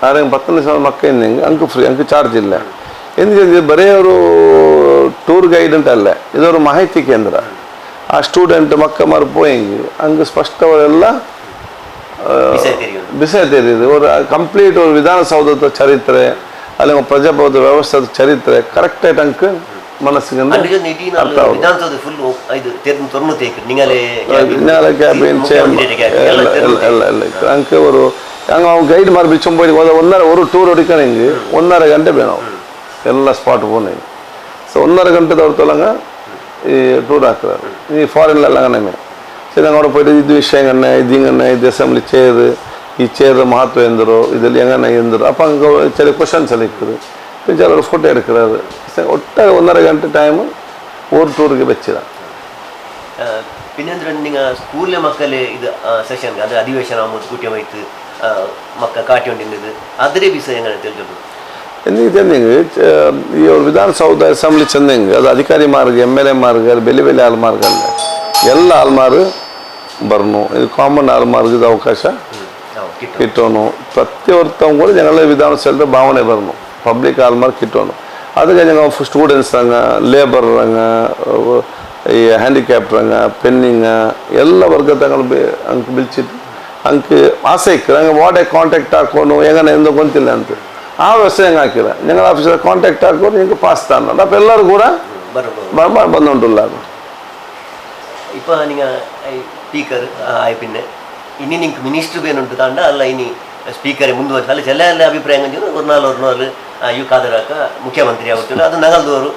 ആരെങ്കിലും 10 ಮಕ್ಕಳು ಇದ್ದಂಗೆ ಅಂಕು ಫ್ರೀ ಅಂಕು ಚಾರ್ಜ್ ಇಲ್ಲ ఎందుకంటే ಬರೀ ಅವರು ಟೂರ್ ಗೈಡ್ ಅಂತಲ್ಲ ಇದೊಂದು ಮಾಹಿತಿ ಕೇಂದ್ರ ಆ ಸ್ಟೂಡೆಂಟ್ ಮಕ್ಕಳು போயங்க ಅಂಗೆ ಸ್ಪಷ್ಟವರೆಲ್ಲ ವಿಷಯ ತಿಳಿದು ஒரு ಕಂಪ್ಲೀಟ್ ஒரு ವಿಧಾನಸೌಧದ ಚರಿತ್ರೆ അല്ലെങ്കിൽ ಪ್ರಜಾಪ್ರಭುತ್ವ ವ್ಯವಸ್ಥೆದ ಚರಿತ್ರೆ ಕರೆಕ್ಟ್ ಆയിട്ട് ಅಂಕು ಮನಸ್ಸಿಗೆ ವಿಧಾನಸೌಧ ಫುಲ್ ಇದು ತುರ್ನು ತೇಕು ನಿಂಗಲೇ ಕ್ಯಾಬಿನ್ ಚೇಂಬರ್ ಎಲ್ಲ ಅಂಕು ஒரு ಹಂಗೆ ಅವ್ನು ಗೈಡ್ ಮಾಡಿ ಬಿಚ್ಚಂಬೋಯ್ದು ಒಂದು ಟೂರ್ ಹೊಡಿಕಣಂಗೆ 1.5 ಗಂಟೆ ಬೇವು ಎಲ್ಲ ಸ್ಪಾಟ್ ಹೋಗಿ ಸೊ 1.5 ಗಂಟೆ ತೋರ್ತಲಂಗ ಈ ಟೂರ್ ಹಾಕ್ತಾರೆ ಈ ಫಾರಿನ್ಲೆಲ್ಲ ಹಂಗನೆ ಸರಿ ಹಂಗೆ അവിടെ പോയിട്ട് ഇത് വിഷയം തന്നെ ഇതിങ്ങനെ ഇത് അസംബ്ലി ചെയ്ത് ഈ ചെയ്ത മഹത്വം എന്തോ ഇതിൽ എങ്ങനെ എന്തോ അപ്പം അങ്ങ് ചില ക്വസ്റ്റൻസ് എല്ലാം ഇരിക്കുന്നത് പിന്നെ ചിലർ ഫോട്ടോ എടുക്കുന്നത് ഒട്ടാകെ 1.5 ಗಂಟೆ ಟೈಮ್ ഒരു ടൂർക്ക് വെച്ചതാണ് പിന്നെ നിങ്ങൾ സ്കൂളിലെ മക്കളെ ഇത് സെഷൻ അത് അധിവേശനം ആകുമ്പോൾ കുട്ടിയുമായിട്ട് മക്ക കാട്ടിക്കൊണ്ടിരുന്നത് അതിലെ വിഷയം എങ്ങനെ ತಿಳಿದಿದ್ದು ఎందుకు తెలియదు ఈ ವಿಧಾನಸೌಧ ಅಸೆಂಬ್ಲಿ ಚೆಂದಂಗೆ ಅದು ಅಧಿಕಾರಿಮಾರ್ಗೆ MLA ಬೆಲೆ ಬೆಲೆ ಆಲ್ಮಾರ್ಗಲ್ಲ ಎಲ್ಲ ಆಲ್ಮಾರು ಬರ್ನು ಇದು ಕಾಮನ್ ಆಲ್ಮಾರ್ಗೆ ಇದು ಅವಕಾಶ കിട്ടണു പ്രത്യേകത്വം കൂടി ഞങ്ങളുടെ വിധാനസഭയുടെ ഭാവന പറഞ്ഞു പബ്ലിക് ആൾമാർക്ക് കിട്ടണു അത് കഴിഞ്ഞ് ഞങ്ങൾ സ്റ്റുഡൻസ് ರಂಗ ಲೇಬರ್ ರಂಗ ಈ ಹ್ಯಾಂಡಿಕ್ಯಾಪ್ಟ್ ರಂಗ ಪೆನ್ನಿಂಗ ಎಲ್ಲ ವರ್ಗದಗಳು ಅಂಕ್ ಬಿಲ್ಚಿಟ್ಟು ಅಂಕ್ ಆಸೆ ಇಕ್ಕರು ಹಂಗೆ ವಾಟೆ ಕಾಂಟ್ಯಾಕ್ಟ್ ಹಾಕೋನು ಹೆಂಗನೆ ಎಂದೋ ಗೊತ್ತಿಲ್ಲ ಅಂತ ಆ ವ್ಯವಸ್ಥೆ ಹೆಂಗೆ ಹಾಕಿರ ഞങ്ങൾ ಆಫೀಸರ್ ಕಾಂಟ್ಯಾಕ್ಟ್ ಹಾಕೋರು നിങ്ങൾക്ക് ಪಾಸ್ ತಾನು അപ്പം ಎಲ್ಲರೂ ಕೂಡ ಬಂದುಂಟಲ್ಲ ഇപ്പോൾ നിങ്ങൾ സ്പീക്കർ ആയി പിന്നെ ഇനി നിങ്ങൾക്ക് മിനിസ്റ്റർ വേണുണ്ട് താണ്ട അല്ല ഇനി സ്പീക്കറെ ಮುಂದುವರಿಸಿ ಅಲ್ಲ ಎಲ್ಲ ಅಭಿಪ್ರಾಯ ഒരു നാല് ಯು ಕಾದರಾಕ ಮುಖ್ಯಮಂತ್ರಿ ಆಗುತ್ತಿಲ್ಲ ಅದು ನಗಲ್ದವರು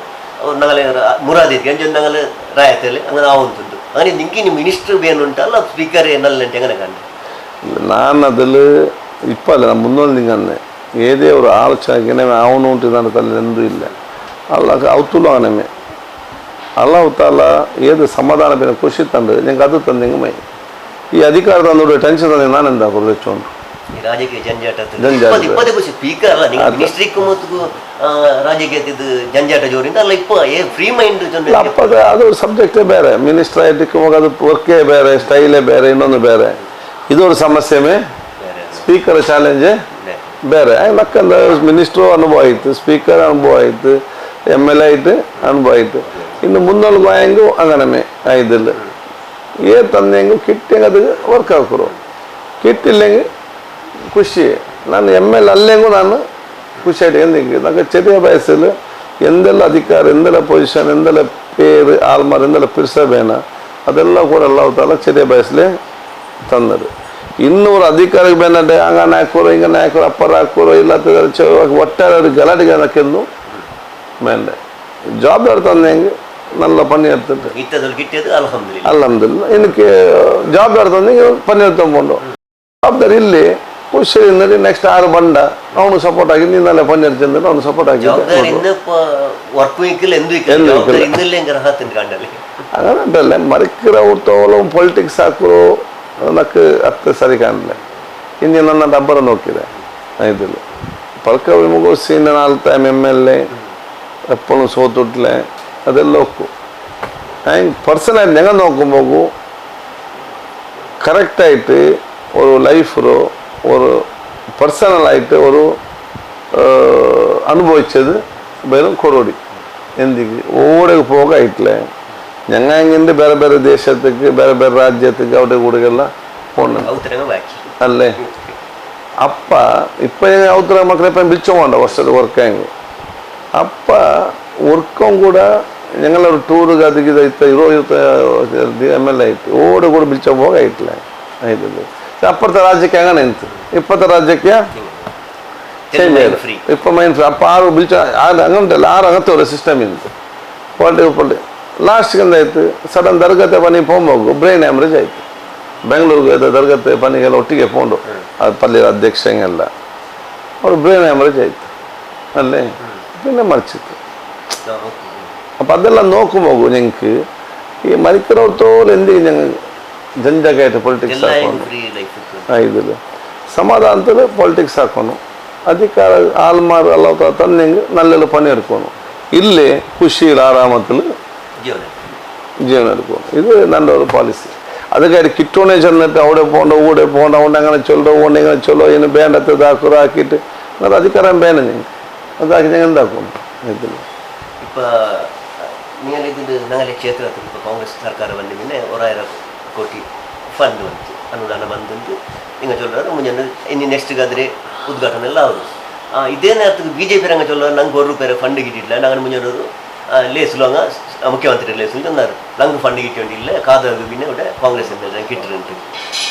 ನಗಲೆ ಮುರಾದಿಗೆ ಅಂಜು ನಗಲು ರಾಯತಲ್ಲಿ അങ്ങനെ ആവുന്നുണ്ട് അങ്ങനെ നിങ്ങൾക്ക് ഇനി മിനിസ്റ്റർ വേണുണ്ടല്ല സ്പീക്കർ എന്നല്ലുണ്ട് എങ്ങനെ കണ്ടു ನಾನು ಅದಲ್ಲಿ ಇಪ್ಪಲ್ಲ ನಮ್ಮ ಮುಂದೊಂದು ನಿಂಗನ್ನೆ ಏದೇ ಅವರು ಆಲೋಚನೆ ಅವನು ಉಂಟಿದ್ದಾನೆ ತಲೆ ಎಂದೂ ಇಲ್ಲ ಅಲ್ಲ ಅವತ್ತುಲು ಅವನಮ್ಮೆ ಅಲ್ಲ ಅವತ್ತಲ್ಲ ಏದು ಸಮಾಧಾನ ಬೇರೆ ಖುಷಿ ತಂದು ನಿಂಗೆ ಅದು ತಂದು ನಿಂಗೆ ಮೈ ಈ ಅಧಿಕಾರ ತಂದು ಟೆನ್ಷನ್ ತಂದು ನಾನು ಎಂದ ಕೊಡು ಹೆಚ್ಚು ರಾಜಕೀಯ ಜಂಜಾಟ ಸ್ಪೀಕರ್ ಅಲ್ಲ ನೀವು ಮಿನಿಸ್ಟ್ರಿಗೂ ಮತ್ತು ರಾಜಕೀಯದ್ದು ಜಂಜಾಟ ಜೋರಿಂದ ಅಲ್ಲ ಇಪ್ಪ ಫ್ರೀ ಮೈಂಡ್ ಅಪ್ಪದ ಅದು ಸಬ್ಜೆಕ್ಟೇ ಬೇರೆ ಮಿನಿಸ್ಟರ್ ಆಯ್ತಕ್ಕೆ ಹೋಗೋದು ವರ್ಕೇ ಬೇರೆ ಸ್ಟೈಲೇ ಬೇರೆ ಇನ್ನೊಂದು ಬೇರೆ ಇದೊಂದು ಸಮಸ್ಯೆಮೇ ಸ್ಪೀಕರ್ ಚಾಲೆಂಜೇ ಬೇರೆ ನಕ್ಕಂದ್ರೆ ಮಿನಿಸ್ಟ್ರು ಅನುಭವ ಆಯಿತು ಸ್ಪೀಕರ್ ಅನುಭವ ಆಯಿತು MLA ಆಯಿತು ಅನುಭವ ಆಯಿತು ಇನ್ನು ಮುಂದೊಂದು ಗೋಯಂಗೂ ಅಂಗನಮೆ ಆಯ್ದಿಲ್ಲ ಏ ತಂದೆಂಗೂ ಕಿಟ್ಟಂಗೆ ಅದು ವರ್ಕ್ ಹಾಕೋರು ಕಿಟ್ಟಿಲ್ಲಂಗೆ ಖುಷಿ ನಾನು MLA ಅಲ್ಲೆಂಗೂ ನಾನು ಖುಷಿಯಾയിട്ട് എന്തെങ്കിലും നമുക്ക് ചെറിയ വയസ്സിൽ എന്തെല്ലാം അധികാരം എന്തെല്ലാം പൊസിഷൻ എന്തെല്ലാം പേര് ആൾമാർ എന്തെല്ലാം പിരിസഭേന അതെല്ലാം കൂടെ ഉള്ള ചെറിയ വയസ്സിൽ തന്നത് ಇನ್ನೂರು ಅಧಿಕಾರಿಗೆ ಬೇನಡೆ ಹಂಗನೆ ಹಾಕೋರು ಹಿಂಗನೆ ಹಾಕೋರು ಅಪ್ಪರ ಹಾಕೋರು ಇಲ್ಲ ಒಟ್ಟಾರೆ ഒരു ಗಲಾಟೆಗೆ ಹಾಕಿದ್ದು ಮೇಲೆ ಜವಾಬ್ದಾರಿ ತಂದೆ ಹೆಂಗೆ നല്ല പണി എടുത്തിട്ട് അൽഹംദുലില്ലാ എനിക്ക് ജവാಬ್ದಾರಿ ತಂದೆ പണി എടുത്തോണ്ടു ಜವಾಬ್ದಾರಿ ಇಲ್ಲಿ ಖುಷಿ ಇನ್ನಡಿ ನೆಕ್ಸ್ಟ್ 6 ಬಂಡ ಅವನು ಸಪೋರ್ಟ್ ಆಗಿ ನೀನಲ್ಲ ಪಣಿ എടുത്തിട്ട് ಅವನು ಸಪೋರ್ಟ್ ಆಗಿ അങ്ങനെ ഉണ്ടല്ലേ മറിക്കിற ಊಟೋಲಂ ಪೊಲಿಟಿಕ್ಸ್ ಹಾಕೋರು ನನಗೆ ಅತ್ತ ಸರಿ ಕಾಣಲಿಲ್ಲ ಇನ್ನು ನನ್ನ ಡಬ್ಬರ ನೋಕಿದೆ ഇതിൽ പൽക്ക മുഖോസി നാളത്തെ MLA എപ്പോഴും സോത്തിട്ടില്ല അതെല്ലാം ഒക്കും പേഴ്സണായിട്ട് ഞങ്ങൾ നോക്കുമ്പോൾ കറക്റ്റായിട്ട് ഒരു ലൈഫിലോ ഒരു പേഴ്സണലായിട്ട് ഒരു അനുഭവിച്ചത് വെറും കൊറോടി എന്തിക്ക് ഓടെ പോകായിട്ടില്ല ഞങ്ങൾ ഇങ്ങനെ ಬೇರೆ ಬೇರೆ ದೇಶಕ್ಕೆ ಬೇರೆ ಬೇರೆ ರಾಜ್ಯಕ್ಕೆ അവിടെ കൂടെയുള്ള ಅಲ್ಲೇ ಅಪ್ಪ ಇಪ್ಪ ಅವತರ ಮಕ್ಕಳಪ್ಪ ಬಿಚ್ಚೋಂಡ ವರ್ಷದ ವರ್ಕಾಂಗ್ ಅಪ್ಪ ವರ್ಕಂ ಕೂಡ ഞങ്ങളൊരു ടൂറ് അതിക്ക് ഇതായിട്ട് 20 MLA ആയിട്ട് ഓടെ കൂടെ ಬಿಚ್ಚ ಹೋಗಾയിട്ടിಲ್ಲ ಆಯ್ತಲ್ಲ ಅಪ್ಪത്തെ ರಾಜ್ಯಕ್ಕೆ അങ്ങനെ ಎಂತು ಇಪ್ಪತ್ತ ರಾಜ್ಯಕ್ಕೆ ಇಪ್ಪ ಮೈನ್ ಫ್ರೀ ಅಪ್ಪ 6 ಬಿಚ್ಚ അങ്ങനല്ല 6 അങ്ങനത്തെ ഒരു സിസ്റ്റം ഉണ്ട് പൊളിಟಿಕಲ್ ಲಾಸ್ಟ್ಗೆ ಎಂದಾಯ್ತು ಸಡನ್ ದರ್ಗತೆ ಪನಿ ಹೋಗ್ಬೇಕು ಬ್ರೈನ್ ಹ್ಯಾಮ್ರೇಜ್ ಆಯಿತು ಬೆಂಗಳೂರಿಗೆ ದರ್ಗತೆ ಪನಿಗೆಲ್ಲ ಒಟ್ಟಿಗೆ ಹೋಂಡು ಅದು ಪಲ್ಯ ಅಧ್ಯಕ್ಷ ಹಂಗೆಲ್ಲ ಅವ್ರು ಬ್ರೈನ್ ಹ್ಯಾಮ್ರೇಜ್ ಆಯಿತು ಅಲ್ಲೇ പിന്നെ മരിച്ചിട്ട് അപ്പം അതെല്ലാം നോക്കുമ്പോൾ ഞങ്ങൾക്ക് ഈ മരിക്കുന്നവർത്തോളം എന്തെങ്കിലും ഞങ്ങൾ ജഞ്ചകായിട്ട് പൊളിറ്റിക്സ് ആക്കണം ഇതിൽ സമാധാനത്തിൽ പൊളിറ്റിക്സ് ആക്കണം അധികാര ആൾമാർ ಎಲ್ಲ ತಂದೆಂಗೆ ನಲ್ಲೆಲ್ಲ ಪನಿ എടുക്കണം ಇಲ್ಲೇ ಖುಷಿ ಆರಾಮത്തിൽ ಜೀವನ എടുക്കും ഇത് ನನ್ನ ഒരു ಪಾಲಿಸಿ ಅದಕ್ಕೆ ಕಿಟ್ಟೋಣೆ ചെന്നിട്ട് അവിടെ പോകണ്ട ഊടെ പോകണ്ട അതുകൊണ്ട് അങ്ങനെ ചൊല്ലോ അതുകൊണ്ട് ഇങ്ങനെ ചൊല്ലോ ഇതിന് വേണ്ടത് ഇതാക്കുക ആക്കിയിട്ട് അത് അധികാരം വേണം ഞങ്ങൾക്ക് അതാക്കി ഞങ്ങൾ എന്താക്കും ഇതിൽ ഇപ്പോൾ നിങ്ങൾ ഇതിൻ്റെ ഞങ്ങളുടെ ക്ഷേത്രത്തിൽ ഇപ്പോൾ കോൺഗ്രസ് സർക്കാർ വന്നു പിന്നെ 1000 ಕೋಟಿ ಫಂಡ್ ಬಂತು ಅನುದಾನ ಬಂದಂದು ಹಿಂಗೆ ಚೊಲ್ಲೋರು ಮುಂಜಾನೆ ಇನ್ನು ನೆಕ್ಸ್ಟ್ ಅದ್ರೆ ಉದ್ಘಾಟನೆ ಎಲ್ಲ ಅವರು ಇದೇ ನೇರத்துக்கு BJP ರಂಗ ಚೊಲ್ಲೋರು ನಂಗೆ ₹1 ಫಂಡ್ ಗಿಟ್ಟಿಲ್ಲ ನಾನು ಮುಂಜಾನವರು ಲೇಸುಲಂಗ ಮುಖ್ಯಮಂತ್ರಿ ಲೇಸು ಅಂದರು ನಂಗೆ ಫಂಡ್ ಕಿಟ್ಟೊಂಡಿಲ್ಲ ಕಾದಾಗ പിന്നെ ഇവിടെ ಕಾಂಗ್ರೆಸ್ കിട്ടിട്ടുണ്ട്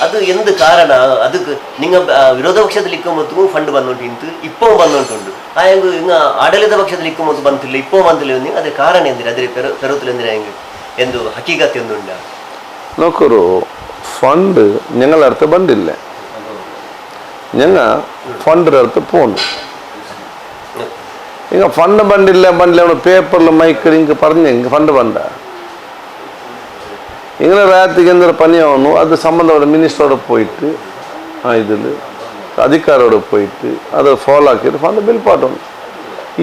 ಅದು ಎಂದು ಕಾರಣ ಅದಕ್ಕೆ ನಿಂಗ ವಿರೋಧ ಪಕ್ಷದಲ್ಲಿ ಇಕ್ಕೊಂಬತ್ತು ಫಂಡ್ ಬಂದೋಂಟು ಇಪ್ಪೋ ಬಂದೋಂಟುಂಡು ಹೆಂಗೆ ಹಿಂಗೆ ಆಡಳಿತ ಪಕ್ಷದಲ್ಲಿ ಇಕ್ಕೊಂಬತ್ತು ಬಂತಿಲ್ಲ ಇಪ್ಪೋ ಬಂತಿಲ್ಲ ನೀವು ಅದ್ರ ಕಾರಣ ಎಂದಿರಿ ಅದ್ರ ಪೆರುತ್ತಲು ಎಂದಿರ ಹೆಂಗೆ ಎಂದು ಹಕೀಕತ್ ಎಂದುಂಡ നോക്കൊരു ഫണ്ട് ഞങ്ങളടുത്ത് ബണ്ടില്ല ഞങ്ങൾ ഫണ്ടിൻ്റെ അടുത്ത് പോന്നു ഇങ്ങ ഫണ്ട് ബണ്ടില്ല അവിടെ പേപ്പറിൽ മൈക്കിൽ ഇങ്ങ് പറഞ്ഞ് ഇങ്ങ് ഫണ്ട് ബണ്ട ഇങ്ങനെ രാത്രിക്ക് എന്തൊരു പണിയാവുന്നു അത് സംബന്ധപ്പെട്ട മിനിസ്റ്ററോട് പോയിട്ട് ഇതിൽ അധികാരോട് പോയിട്ട് അത് ഫോളോ ആക്കിയിട്ട് ഫണ്ട് ബിൽ പാട്ടണം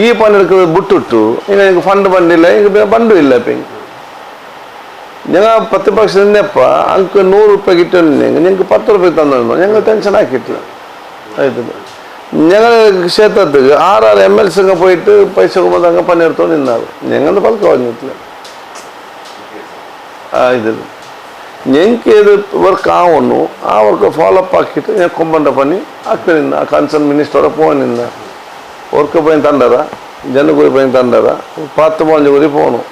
ഈ പണി എടുക്കുന്നത് വിട്ടിട്ടു ഇങ്ങനെ എനിക്ക് ഫണ്ട് ബണ്ടില്ല എനിക്ക് പിന്നെ ബണ്ടും ഇല്ല ഇപ്പം ഞങ്ങൾ പ്രതിപക്ഷം നിന്നപ്പോൾ അങ്ങക്ക് 100 രൂപ കിട്ടുന്നുണ്ടെങ്കിൽ ഞങ്ങൾക്ക് 10 രൂപ തന്നിരുന്നു ഞങ്ങൾ ടെൻഷൻ ആക്കിയിട്ടില്ല ഇതിന് ഞങ്ങൾ ക്ഷേത്രത്തിൽ 6 MLC ഒക്കെ പോയിട്ട് പൈസ കൊണ്ടുവന്ന് അങ്ങ് പണിയെടുത്തോണ്ട് നിന്നാറ് ഞങ്ങളുടെ പലക്ക് പറഞ്ഞിട്ടില്ല ഇതിൽ ഞങ്ങൾക്ക് ഏത് വർക്ക് ആവുന്നു ആ വർക്ക് ഫോളോ അപ്പ് ആക്കിയിട്ട് ഞാൻ കൊമ്പൻ്റെ പണി ആക്കി നിന്ന ആ കൺസേൺ മിനിസ്റ്ററെ പോകാൻ നിന്ന അവർക്ക് പോയി തണ്ടറ ജനകൂരി പോയി തണ്ടറ 10-15 കൂടി പോകണം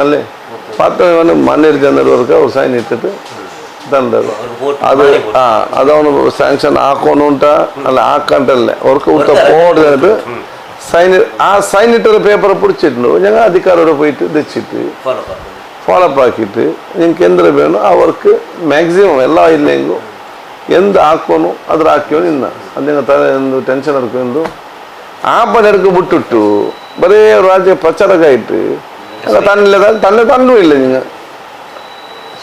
അല്ലേ 10 മണ്ണിൽ ചെന്നിടവർക്ക് അവർ സൈൻ ഇട്ടിട്ട് തണ്ടത് അത് അതവನು ಸ್ಯಾಂಕ್ಷನ್ ಹಾಕೊಂಡು ಉಂಟ ಅಲ್ಲ ಹಾಕಂಟಲ್ಲ ಅವ್ರಿಗೆ ಊಟ പോട് തന്നിട്ട് ആ സൈൻ ഇട്ടൊരു പേപ്പർ പിടിച്ചിട്ടുണ്ട് ഞങ്ങൾ അധികാരോട് പോയിട്ട് തെച്ചിട്ട് ഫോളോ അപ്പ് ആക്കിയിട്ട് ഞങ്ങൾക്ക് എന്തൊരു വേണം അവർക്ക് മാക്സിമം ಎಲ್ಲ ഇല്ലെങ്കിൽ എന്ത് ಹಾಕೋನು ಅದ್ರ ಹಾಕಿയോ ನಿನ್ನ ಅದು നിങ്ങൾ ಎಂದು ಟೆನ್ಷನ್ എടുക്കുന്നു ആ പണിയെടുക്ക് ಬಿಟ್ಟಿಟ್ಟು ಬರೀ ರಾಜ್ಯ ಪ್ರಚಾರಕ್ಕಾയിട്ട് തന്നെ തണ്ടും ഇല്ല നിങ്ങൾ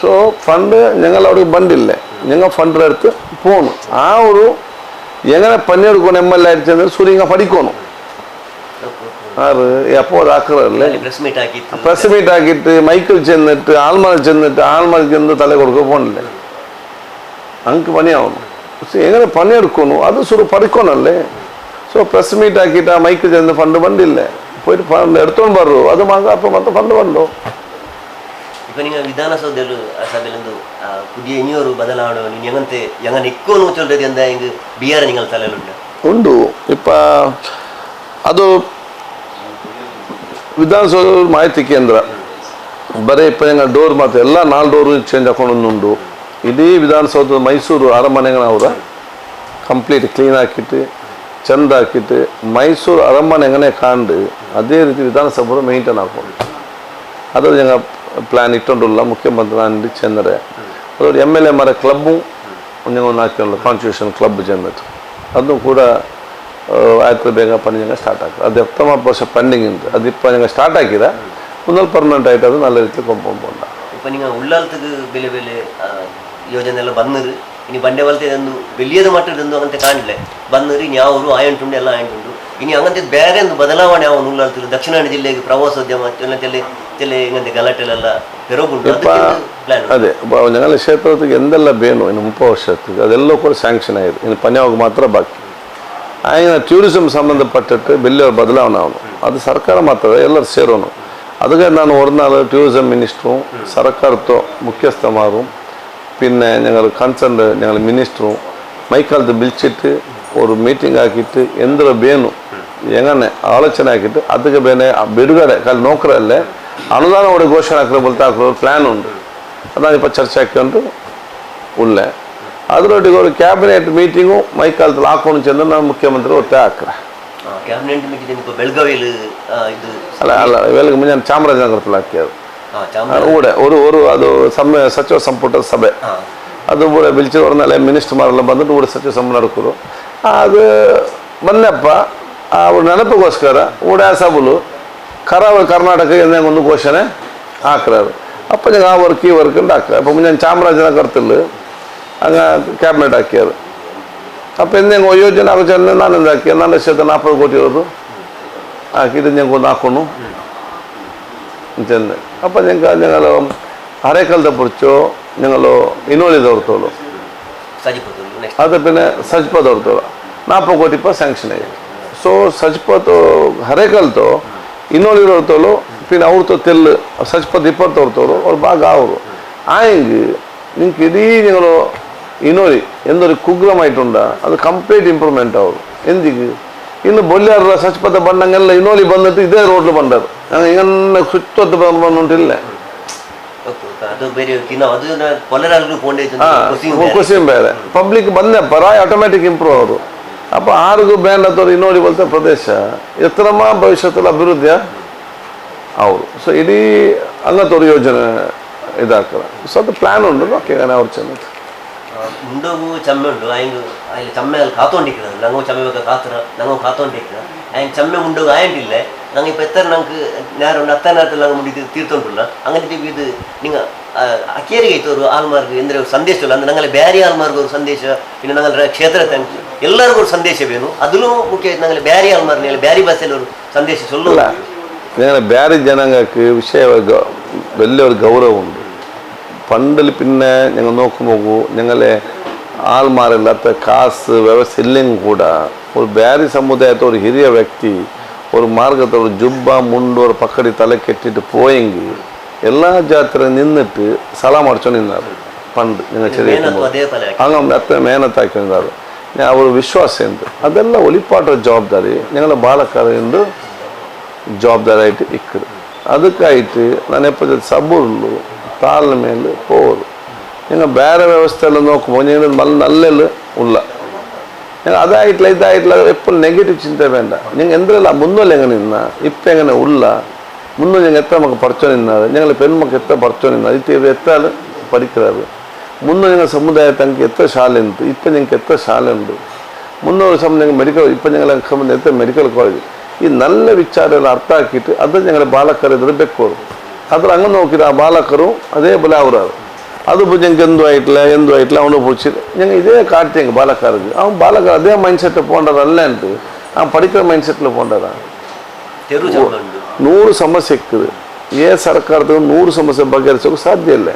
സോ ഫണ്ട് ഞങ്ങൾ അവിടെ ബണ്ടില്ല ഞങ്ങൾ ഫണ്ടിൻ്റെ അടുത്ത് പോകണം ആ ഒരു എങ്ങനെ പണിയെടുക്കണം MLA ആയിട്ട് സൂര്യങ്ങ പഠിക്കണം ആറ് എപ്പോൾ ഒരാക്കറല്ലേ പ്രസ് മീറ്റ് ആക്കിയിട്ട് മൈക്കിൽ ചെന്നിട്ട് ആൾമാരിൽ ചെന്ന് തല കൊടുക്കുക പോകണില്ല അങ്ങക്ക് പണിയാവണം എങ്ങനെ പണിയെടുക്കണം അത് സുഖ പഠിക്കണമല്ലേ സോ പ്രസ് മീറ്റ് ആക്കിയിട്ട് ആ മൈക്കിൽ ചെന്ന് ഫണ്ട് ബണ്ടില്ല പോയിട്ട് ഫണ്ട് എടുത്തോണ്ട് പറഞ്ഞു അത് വാങ്ങാം അപ്പം ಮತ್ತೆ ഫണ്ട് ಬಂದು ഇപ്പം നിങ്ങൾ വിധാനസൗധയിൽ സഭയിലെന്തോ പുതിയ ഇനിയൊരു ബദലാവണോ എങ്ങനത്തെ എങ്ങനെ ഇക്കോന്ന് ചൊല്ലത് എന്താ എങ്കിൽ ബിആർ നിങ്ങൾ തലയിലുണ്ട് ಉಂಟು ಇಪ್ಪ ಅದು ವಿಧಾನಸೌಧ ಮಾಹಿತಿ ಕೇಂದ್ರ ಬರೀ ಇಪ್ಪ ഞങ്ങൾ ಡೋರ್ ಮಾತ್ರ ಎಲ್ಲ 4 ಡೋರು ಚೇಂಜ್ ಹಾಕೊಂಡೊಂದುಂಟು ಇಡೀ ವಿಧಾನಸೌಧ ಮೈಸೂರು ಅರಮನೆಗಳ ಅವರ ಕಂಪ್ಲೀಟ್ ಕ್ಲೀನ್ ಹಾಕಿಟ್ಟು ಚೆಂದ ಹಾಕಿಟ್ಟು ಮೈಸೂರು ಅರಮನೆ ಎങ്ങനെ ಕಾಂಡು ಅದೇ ರೀತಿ ವಿಧಾನಸಭೆ ಮೇಂಟೈನ್ ಹಾಕೊಂಡು ಅದು ഞങ്ങൾ പ്ലാൻ ഇട്ടുകൊണ്ടുള്ള മുഖ്യമന്ത്രി നാണ്ടി ചെന്നത് അതൊരു MLA മാരെ ക്ലബ്ബും ഞങ്ങൾ നാക്കിയുള്ള കോൺസ്റ്റിറ്റ്യൂഷൻ ക്ലബ്ബ് ചെന്നിട്ട് അതും കൂടെ ആയിരത്തി ಬೇಗ പണി ഞങ്ങൾ ಸ್ಟಾರ್ಟ್ ಆಗ್ತದೆ ಅದು 19 ವರ್ಷ ಪೆಂಡಿಂಗ್ ഉണ്ട് അതിപ്പോൾ ഞങ്ങൾ ಸ್ಟಾರ್ಟ್ ಆಗಿದೆ ಮುಂದೆ ಪರ್ಮನೆಂಟ್ ಆയിട്ട് ಅದು നല്ല ರೀತಿ ಕೊಂಪೊಂಡ ഇപ്പം നിങ്ങൾ ഉള്ളാലത്തേക്ക് വലിയ വലിയ ಯೋಜನೆ ಎಲ್ಲ ಬಂದರು ಇനി ಬಂಡೆ ಬಲ್ತೆ ಇದಂದು ಬೆಲಿಯದ ಮಟ್ಟದಂದು അങ്ങനത്തെ ಕಾಣಿಲ್ಲ ಬಂದರು ಇನ್ನು ಯಾವರು ಆಯಂಟುಂಡು ಎಲ್ಲ ಆಯಂಟುಂಡು ಇനി അങ്ങനത്തെ ಬೇರೆ ಒಂದು ಬದಲಾವಣೆ ಅವನು ಉಳ್ಳಾಲ್ತಿರು ದಕ್ಷಿಣ ಕನ್ನಡ ಜಿಲ್ಲೆಗೆ ಪ್ರವಾಸೋದ್ಯಮ ഇങ്ങനത്തെ ഗലാട്ടിലെಲ್ಲ പെരുകുണ്ട് അതെ അപ്പോൾ ഞങ്ങളുടെ ക്ഷേത്രത്തിൽ എന്തെല്ലാം വേണോ ഇನ್ನು 30 ವರ್ಷத்துக்கு ಅದೆಲ್ಲ ಕೂಡ ಸ್ಯಾಂಕ್ಷನ್ ಆಗಿದೆ ಇನ್ನು ಪನ್ಯಾವಾಗ ಮಾತ್ರ ಬಾಕಿ അങ്ങനെ ടൂറിസം ಸಂಬಂಧಪಟ್ಟಿട്ട് വലിയ ಬದಲಾವಣೆ ಅವನು ಅದು ಸರ್ಕಾರ ಮಾತ್ರ ಎಲ್ಲರೂ ಸೇರೋನು ಅದಕ್ಕೆ ನಾನು ഒരുനാൾ ടൂറിസം മിനിസ്റ്ററും സർക്കാരത്തോ മുഖ്യസ്ഥന്മാരും പിന്നെ ഞങ്ങൾ കൺസേൺ ഞങ്ങൾ മിനിസ്റ്ററും മൈക്കാലത്ത് വിളിച്ചിട്ട് ഒരു മീറ്റിംഗ് ആക്കിയിട്ട് എന്തൊരു വേണം എങ്ങനെ ആലോചന ആക്കിയിട്ട് ಅದಕ್ಕೆ ಬೇನೆ ಬಿಡುಗಡೆ ಕಾಲ ನೋಕರಲ್ಲೇ ಅನುದಾನ ಒಡೆ ಘೋಷಣೆ ಹಾಕಿರೋ ಬಲ್ತಾ ಹಾಕಿರೋ ಪ್ಲ್ಯಾನ್ ಉಂಟು ಅದನ್ನು ಇಪ್ಪ ಚರ್ಚೆ ಹಾಕೊಂಡು ಉಳ್ಳೆ ಅದರೊಟ್ಟಿಗೆ ஒரு ಕ್ಯಾಬಿನೆಟ್ ಮೀಟಿಂಗು ಮೈಕಾಲದಲ್ಲಿ ಹಾಕೊಂಡು ಚೆಂದ ನಾನು ಮುಖ್ಯಮಂತ್ರಿ ಒತ್ತೆ ಹಾಕ್ರೆ ಕ್ಯಾಬಿನೆಟ್ ಮೀಟಿಂಗ್ ഇപ്പോൾ ಬೆಳಗಾವಿಯಲ್ಲಿ ಇದು ಅಲ್ಲ ಇವೆಲ್ಲ ಮುಂಜಾನೆ ಚಾಮರಾಜನಗರದಲ್ಲಿ ಹಾಕ್ಯಾರು കൂടെ ഒരു ಅದು ಸಚಿವ ಸಂಪುಟ ಸಭೆ ಅದು ಕೂಡ ಬಿಲ್ಚಿ ಹೊರನಲ್ಲ ಮಿನಿಸ್ಟರ್ಮಾರೆಲ್ಲ ಬಂದ್ಬಿಟ್ಟು ಕೂಡ ಸಚಿವ ಸಂಪುಟ ನಡ್ಕರು ಅದು ಮೊನ್ನೆಪ್ಪ ಅವ್ರ ನೆನಪಿಗೋಸ್ಕರ ಕೂಡ ಸಭಲು ಕರಾವಳಿ ಕರ್ನಾಟಕ ಎಂದೇ ಒಂದು ಘೋಷಣೆ ಹಾಕ್ರಾರು ಅಪ್ಪ ഞങ്ങൾ ಆ ವರ್ಕ್ ಈ ವರ್ಕ್ ಅಂತ ಹಾಕ್ತಾರೆ അപ്പം ಮುಂಜಾನೆ ಚಾಮರಾಜನಗರದಲ್ಲಿ ಹಂಗೆ ಕ್ಯಾಬಿನೆಟ್ ಹಾಕ್ಯಾರು അപ്പം എന്തെങ്കിലും ಯೋಜನೆ ಆಗೋ ಚೆನ್ನ ನಾನು ಎಂದು ಹಾಕಿ 440 ಕೋಟಿ ಅವರು ಹಾಕಿದ್ದು ഞങ്ങൾക്ക് ಒಂದು ಹಾಕೊಂಡು ചെന്ന് അപ്പം ഞങ്ങൾ അരേക്കലത്തെ കുറിച്ചോ ഞങ്ങൾ ഇനോളി തോർത്തോളൂ അത് പിന്നെ സജ്പ തോർത്തോളൂ 40 ಕೋಟಿ ರೂಪಾಯಿ ಸ್ಯಾಂಕ್ಷನ್ ಆಗಿದೆ ಸೊ ಸಜ್ಪತ್ ಹರೇಕಲ್ತೋ ಇನ್ನೋಳಿ ತೋರ್ത്തോളൂ പിന്നെ ಅವ್ರతో ತೆಲ್ಲು ಸಜ್ಪತ್ 20 തോർത്തോളൂ ಅವ್ರ ಭಾಗ ಅವರು ആയെങ്കിൽ നിങ്ങൾക്ക് ഇടീ ഞങ്ങൾ ഇനോളി എന്തൊരു കുഗ്രമായിട്ടുണ്ട അത് കംപ്ലീറ്റ് ഇമ്പ്രൂവ്മെൻ്റ് ആവും എന്തിക്ക് ಇನ್ನು ಬೊಲ್ಯಾರ ಸಚ್ಪಥ ಬಂದಂಗೆಲ್ಲ ಇನ್ನೋಲಿ ಬಂದಿಟ್ಟು ಇದೇ ರೋಡ್ಲು ಬಂದರು ಹಿಂಗನ್ನ ಸುತ್ತೊತ್ತು ಬಂದುಂಟಿಲ್ಲ ಅದು ಬೇರೆ ಅದು ಕೊಲೆರಾಲ್ಗೂ ಖುಷಿ ಬೇರೆ ಪಬ್ಲಿಕ್ ಬಂದೆ ಪರಾಯ ಆಟೋಮ್ಯಾಟಿಕ್ ಇಂಪ್ರೂವ್ ಅವರು ಅಪ್ಪ ಆರಿಗೂ ಬ್ಯಾಂಡ್ ಅಥವಾ ಇನ್ನೋಡಿ ಬಲ್ತ ಪ್ರದೇಶ ಎತ್ತರಮ ಭವಿಷ್ಯದಲ್ಲಿ ಅಭಿವೃದ್ಧಿಯ ಅವರು ಸೊ ಇಡೀ ಅಂಗತೋರು ಯೋಜನೆ ಇದಾಗ್ತದೆ ಸೊ ಅದು ಪ್ಲಾನ್ ಉಂಟು ಓಕೆ ಅವ್ರು ಚೆನ್ನ ಮುಂಡೋಗು ಚಮ್ಮೆ ಉಂಟು ಆಯ್ತು ಅಲ್ಲಿ ಚಮ್ಮೆ ಅಲ್ಲಿ ಕಾತೊಂಡಿಕ್ಕಿಲ್ಲ ನಂಗೂ ಚಮ್ಮೆ ಬೇಕಾ ಕಾತರ ನಂಗೂ ಕಾತೊಂಡಿಕ್ಕಿಲ್ಲ ಆಯ್ತು ಚಮ್ಮೆ ಮುಂಡೋಗು ಆಯಂಟಿಲ್ಲ ನಂಗೆ ಇಪ್ಪ ಎತ್ತರ ನಂಗೆ ನೇರ ಒಂದು ಹತ್ತ ನೇರத்தில் ನಂಗೆ ಮುಡಿ ತೀರ್ತೊಂಟುಲ್ಲ ಹಂಗಂತ ಇದು ನಿಂಗೆ ಅಕೇರಿಗೆ ಐತೆ ಅವರು ಆಲ್ಮಾರ್ಗ್ ಎಂದ್ರೆ ಸಂದೇಶ ಇಲ್ಲ ಅಂದ್ರೆ ನಂಗಲ್ಲಿ ಬ್ಯಾರಿ ಆಲ್ಮಾರ್ಗ್ ಅವ್ರ ಸಂದೇಶ ಇನ್ನು ನಂಗಲ್ಲಿ ಕ್ಷೇತ್ರ ಎಲ್ಲರಿಗೂ ஒரு ಸಂದೇಶ ವೇನು ಅದೂ ಮುಖ್ಯ ನಂಗಲ್ಲಿ ಬ್ಯಾರಿ ಆಲ್ಮಾರ್ನಲ್ಲಿ ಬ್ಯಾರಿ ಭಾಷೆಯಲ್ಲಿ ಅವರು ಸಂದೇಶ சொல்லல ഞങ്ങളെ ಬ್ಯಾರಿ ജനങ്ങൾക്ക് വിഷയ വലിയൊരു ഗൗരവമുണ്ട് പണ്ടിൽ പിന്നെ ഞങ്ങൾ നോക്കുമ്പോൾ ഞങ്ങളെ ആൾമാരില്ലാത്ത കാസ് വ്യവസ്ഥ ഇല്ലെങ്കിൽ കൂടെ ഒരു ಬ್ಯಾರಿ സമുദായത്തെ ഒരു ಹಿರಿಯ ವ್ಯಕ್ತಿ ഒരു മാർഗത്തെ ഒരു ജുബ്ബ മുണ്ട് ഒരു പക്കടി തലക്കെട്ടിട്ട് പോയെങ്കിൽ എല്ലാ ಜಾತ್ರೆ ನಿನ್ನಿಟ್ಟು ಸಲ ಮಾಡ್ಕೊಂಡು ನಿన్నారు ಪಂಡ್ നിങ്ങൾ ചെറിയ ಹಂಗ ಅತ್ತ ಮೇಹನತ್ ನಿಂದಾರು ಅವರು ವಿಶ್ವಾಸ ಎಂದು ಅದೆಲ್ಲ ಒಳಿಪಾಟ ಜವಾಬ್ದಾರಿ ഞങ്ങളെ ಬಾಲಕರಿಂದ ಜವಾಬ್ದಾರಿ ಆಯ್ತು ಇಕ್ಕರು ಅದಕ್ಕಾಯ್ತು ನಾನು ಎಪ್ಪತ್ತು ಸಬೂರ್ಲು ತಾಳ್ನ ಮೇಲೆ ಹೋರು നിങ്ങൾ ಬೇರೆ ವ್ಯವಸ್ಥೆ ಎಲ್ಲ ನೋക്കുമ്പോൾ നിങ്ങൾ നല്ലെല്ല ഉള്ള നിങ്ങൾ അതായിട്ടില്ല ഇതായിട്ടില്ല എപ്പോഴും നെഗറ്റീവ് ചിന്ത വേണ്ട നിങ്ങൾ എന്തെല്ലാം മുന്നോല്ല എങ്ങനെ നിന്ന ഇപ്പം എങ്ങനെ ഉള്ള മുന്നോ ഞങ്ങൾ എത്ര നമുക്ക് പഠിച്ചോ നിന്നത് ഞങ്ങൾ പെൺമക്കൾ എത്ര പഠിച്ചോ നിന്നത് ഇത് എത്ര പഠിക്കുന്നത് മുന്നോ നിങ്ങൾ സമുദായത്തിൽ ഞങ്ങൾക്ക് എത്ര ಶಾಲೆ ഉണ്ട് ഇപ്പം ഞങ്ങൾക്ക് എത്ര ಶಾಲೆ ഉണ്ട് മുന്നോരു സമയം ഞങ്ങൾ മെഡിക്കൽ ഇപ്പം ഞങ്ങൾ സംബന്ധം എത്ര മെഡിക്കൽ കോളേജ് ಈ നല്ല ವಿಚಾರ ಎಲ್ಲ ಅರ್ಥ ಹಾಕಿಟ್ಟು ಅದು ഞങ്ങളുടെ ಬಾಲಕರು ಎದುರಬೇಕು ಅದ್ರ ಹಂಗೆ ನೋಕಿದ ಆ ಬಾಲಕರು ಅದೇ ಬಲೆ ಅವರು ಅದು ഞങ്ങൾക്ക് എന്തും ആയിട്ടില്ല അവനെ പിടിച്ചിട്ട് ഞങ്ങൾ ഇതേ കാട്ടി எங்கள் ಬಾಲಕರಿಗೆ அவன் ಬಾಲಕರು ಅದೇ ಮೈಂಡ್ ಸೆಟ್ போண்டதல்லன்ட்டு அவன் படிக்கிற ಮೈಂಡ್ ಸೆಟ್ல போண்டதான் 100 ಸಮಸ್ಯೆ ಇಕ್ಕದು ಸರ್ಕಾರದಾಗ 100 ಸಮಸ್ಯೆ ಬಗೆಹರಿಸೋಕೆ ಸಾಧ್ಯ ಇಲ್ಲ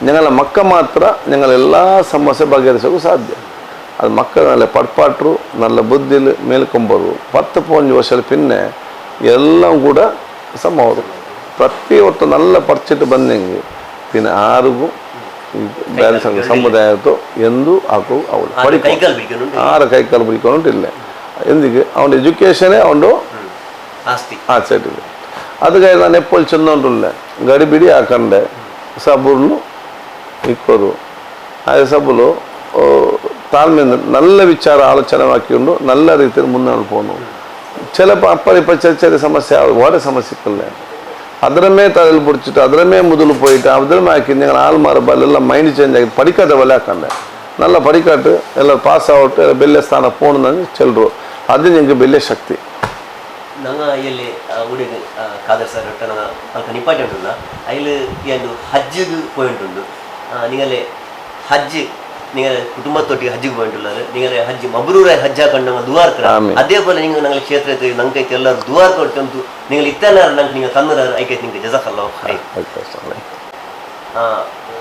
ഞങ്ങളെ ಮಕ್ಕ ಮಾತ್ರ ഞങ്ങളെല്ലാ ಸಮಸ್ಯೆ ಬಗೆಹರಿಸೋಕೆ ಸಾಧ್ಯ ಅದು ಮಕ್ಕಳು നല്ല ಪಡ್ಪಾಟ್ರು നല്ല ಬುದ್ಧಿಲಿ ಮೇಲ್ಕೊಂಬರು 10-15 ವರ್ಷದ ಪಿನ್ನೆ എല്ലാം കൂടെ സമವರು ಪ್ರತಿ ಒಟ್ಟು നല്ല പഠിച്ചിട്ട് ಬಂದಂಗೆ പിന്നെ ആർക്കും ಬೇರೆ ಸಮುದಾಯದ್ದು ಎಂದು ಹಾಕೋ ಅವಳು ಆರ ಕೈಕಾಲು ಬಿಡಿಕೊಂಡಿಲ್ಲ ಎಂದಿಗೆ ಅವನ ಎಜುಕೇಷನೇ ಅವನು ಆಸೆಟ್ ಅದಕ್ಕೆ ನಾನು ಎಪ್ಪಳು ಚೆನ್ನೊಂಡಿಲ್ಲ ಗಡಿಬಿಡಿ ಹಾಕೊಂಡೆ ಸಬೂರ್ಲು ಇಕ್ಕೋರು ಆ ಸಬೂಲು ತಾಳ್ಮೆಯಿಂದ നല്ല ವಿಚಾರ ಆಲೋಚನೆ ಹಾಕಿಕೊಂಡು നല്ല ರೀತಿಯಲ್ಲಿ ಮುನ್ನಡೆ പോന്നു ചിലപ്പോൾ അപ്പറിപ്പ ചെറിയ സമസ്യ ഓരോ സമസ്യക്കല്ല ಅದರಮೇ ತಲೆಯಲ್ಲಿ ಬಿಡ್ಚಿಟ್ಟು ಅದರಮೇ ಮೊದಲು போயிட்டு ಅದರಮೇ ಹಾಕಿ ഞങ്ങൾ ಆಲ್ಮಾರ ಬಲ್ಲೆಲ್ಲ ಮೈಂಡ್ ಚೇಂಜ್ ಆಗಿ ಪಡಿಕಾದ ಬಲೆ ಹಾಕೊಂಡೆ നല്ല ಪಡಿಕಾಟು ಎಲ್ಲ ಪಾಸ್ ಔಟ್ ಎಲ್ಲ ಬೆಲ್ಲೆ ಸ್ಥಾನ போகணுன்னு ಚೆಲ್ಲರು ಅದು ನಿಮಗೆ ಬೆಲ್ಲೆ ಶಕ್ತಿ ನಂಗೆ ಇಲ್ಲಿ ಹುಡುಗ ಕಾದರ್ ಸರ್ ಒಟ್ಟು ನಂಗೆ ಅಲ್ಕ ನಿಪಾಟಿ ಉಂಟಲ್ಲ ಅಲ್ಲಿ ಏನು ಹಜ್ಜಿಗೆ പോയിട്ടുണ്ട് നിങ്ങളെ ഹജ്ജ് നിങ്ങൾ കുടുംബത്തൊട്ടി ഹജ്ജിಗೆ പോയിട്ടുള്ള നിങ്ങൾ ഹജ്ജ് മബ്രൂറായി ഹജ്ജാಕೊಂಡು ದುವಾರ್ಕರ അതേപോലെ നിങ്ങൾ ഞങ്ങൾ ക്ഷേത്രത്തിൽ ഞങ്ങൾക്ക് എല്ലാവരും ದುವಾರ್ ಕೊಟ್ಟಂತು നിങ്ങൾ ഇത്തനാർ ഞങ്ങൾക്ക് നിങ്ങൾ തന്നരാർ ಐಕೆ ನಿಮಗೆ ಜಜಾಕಲ್ಲಾಹು ಖೈರ್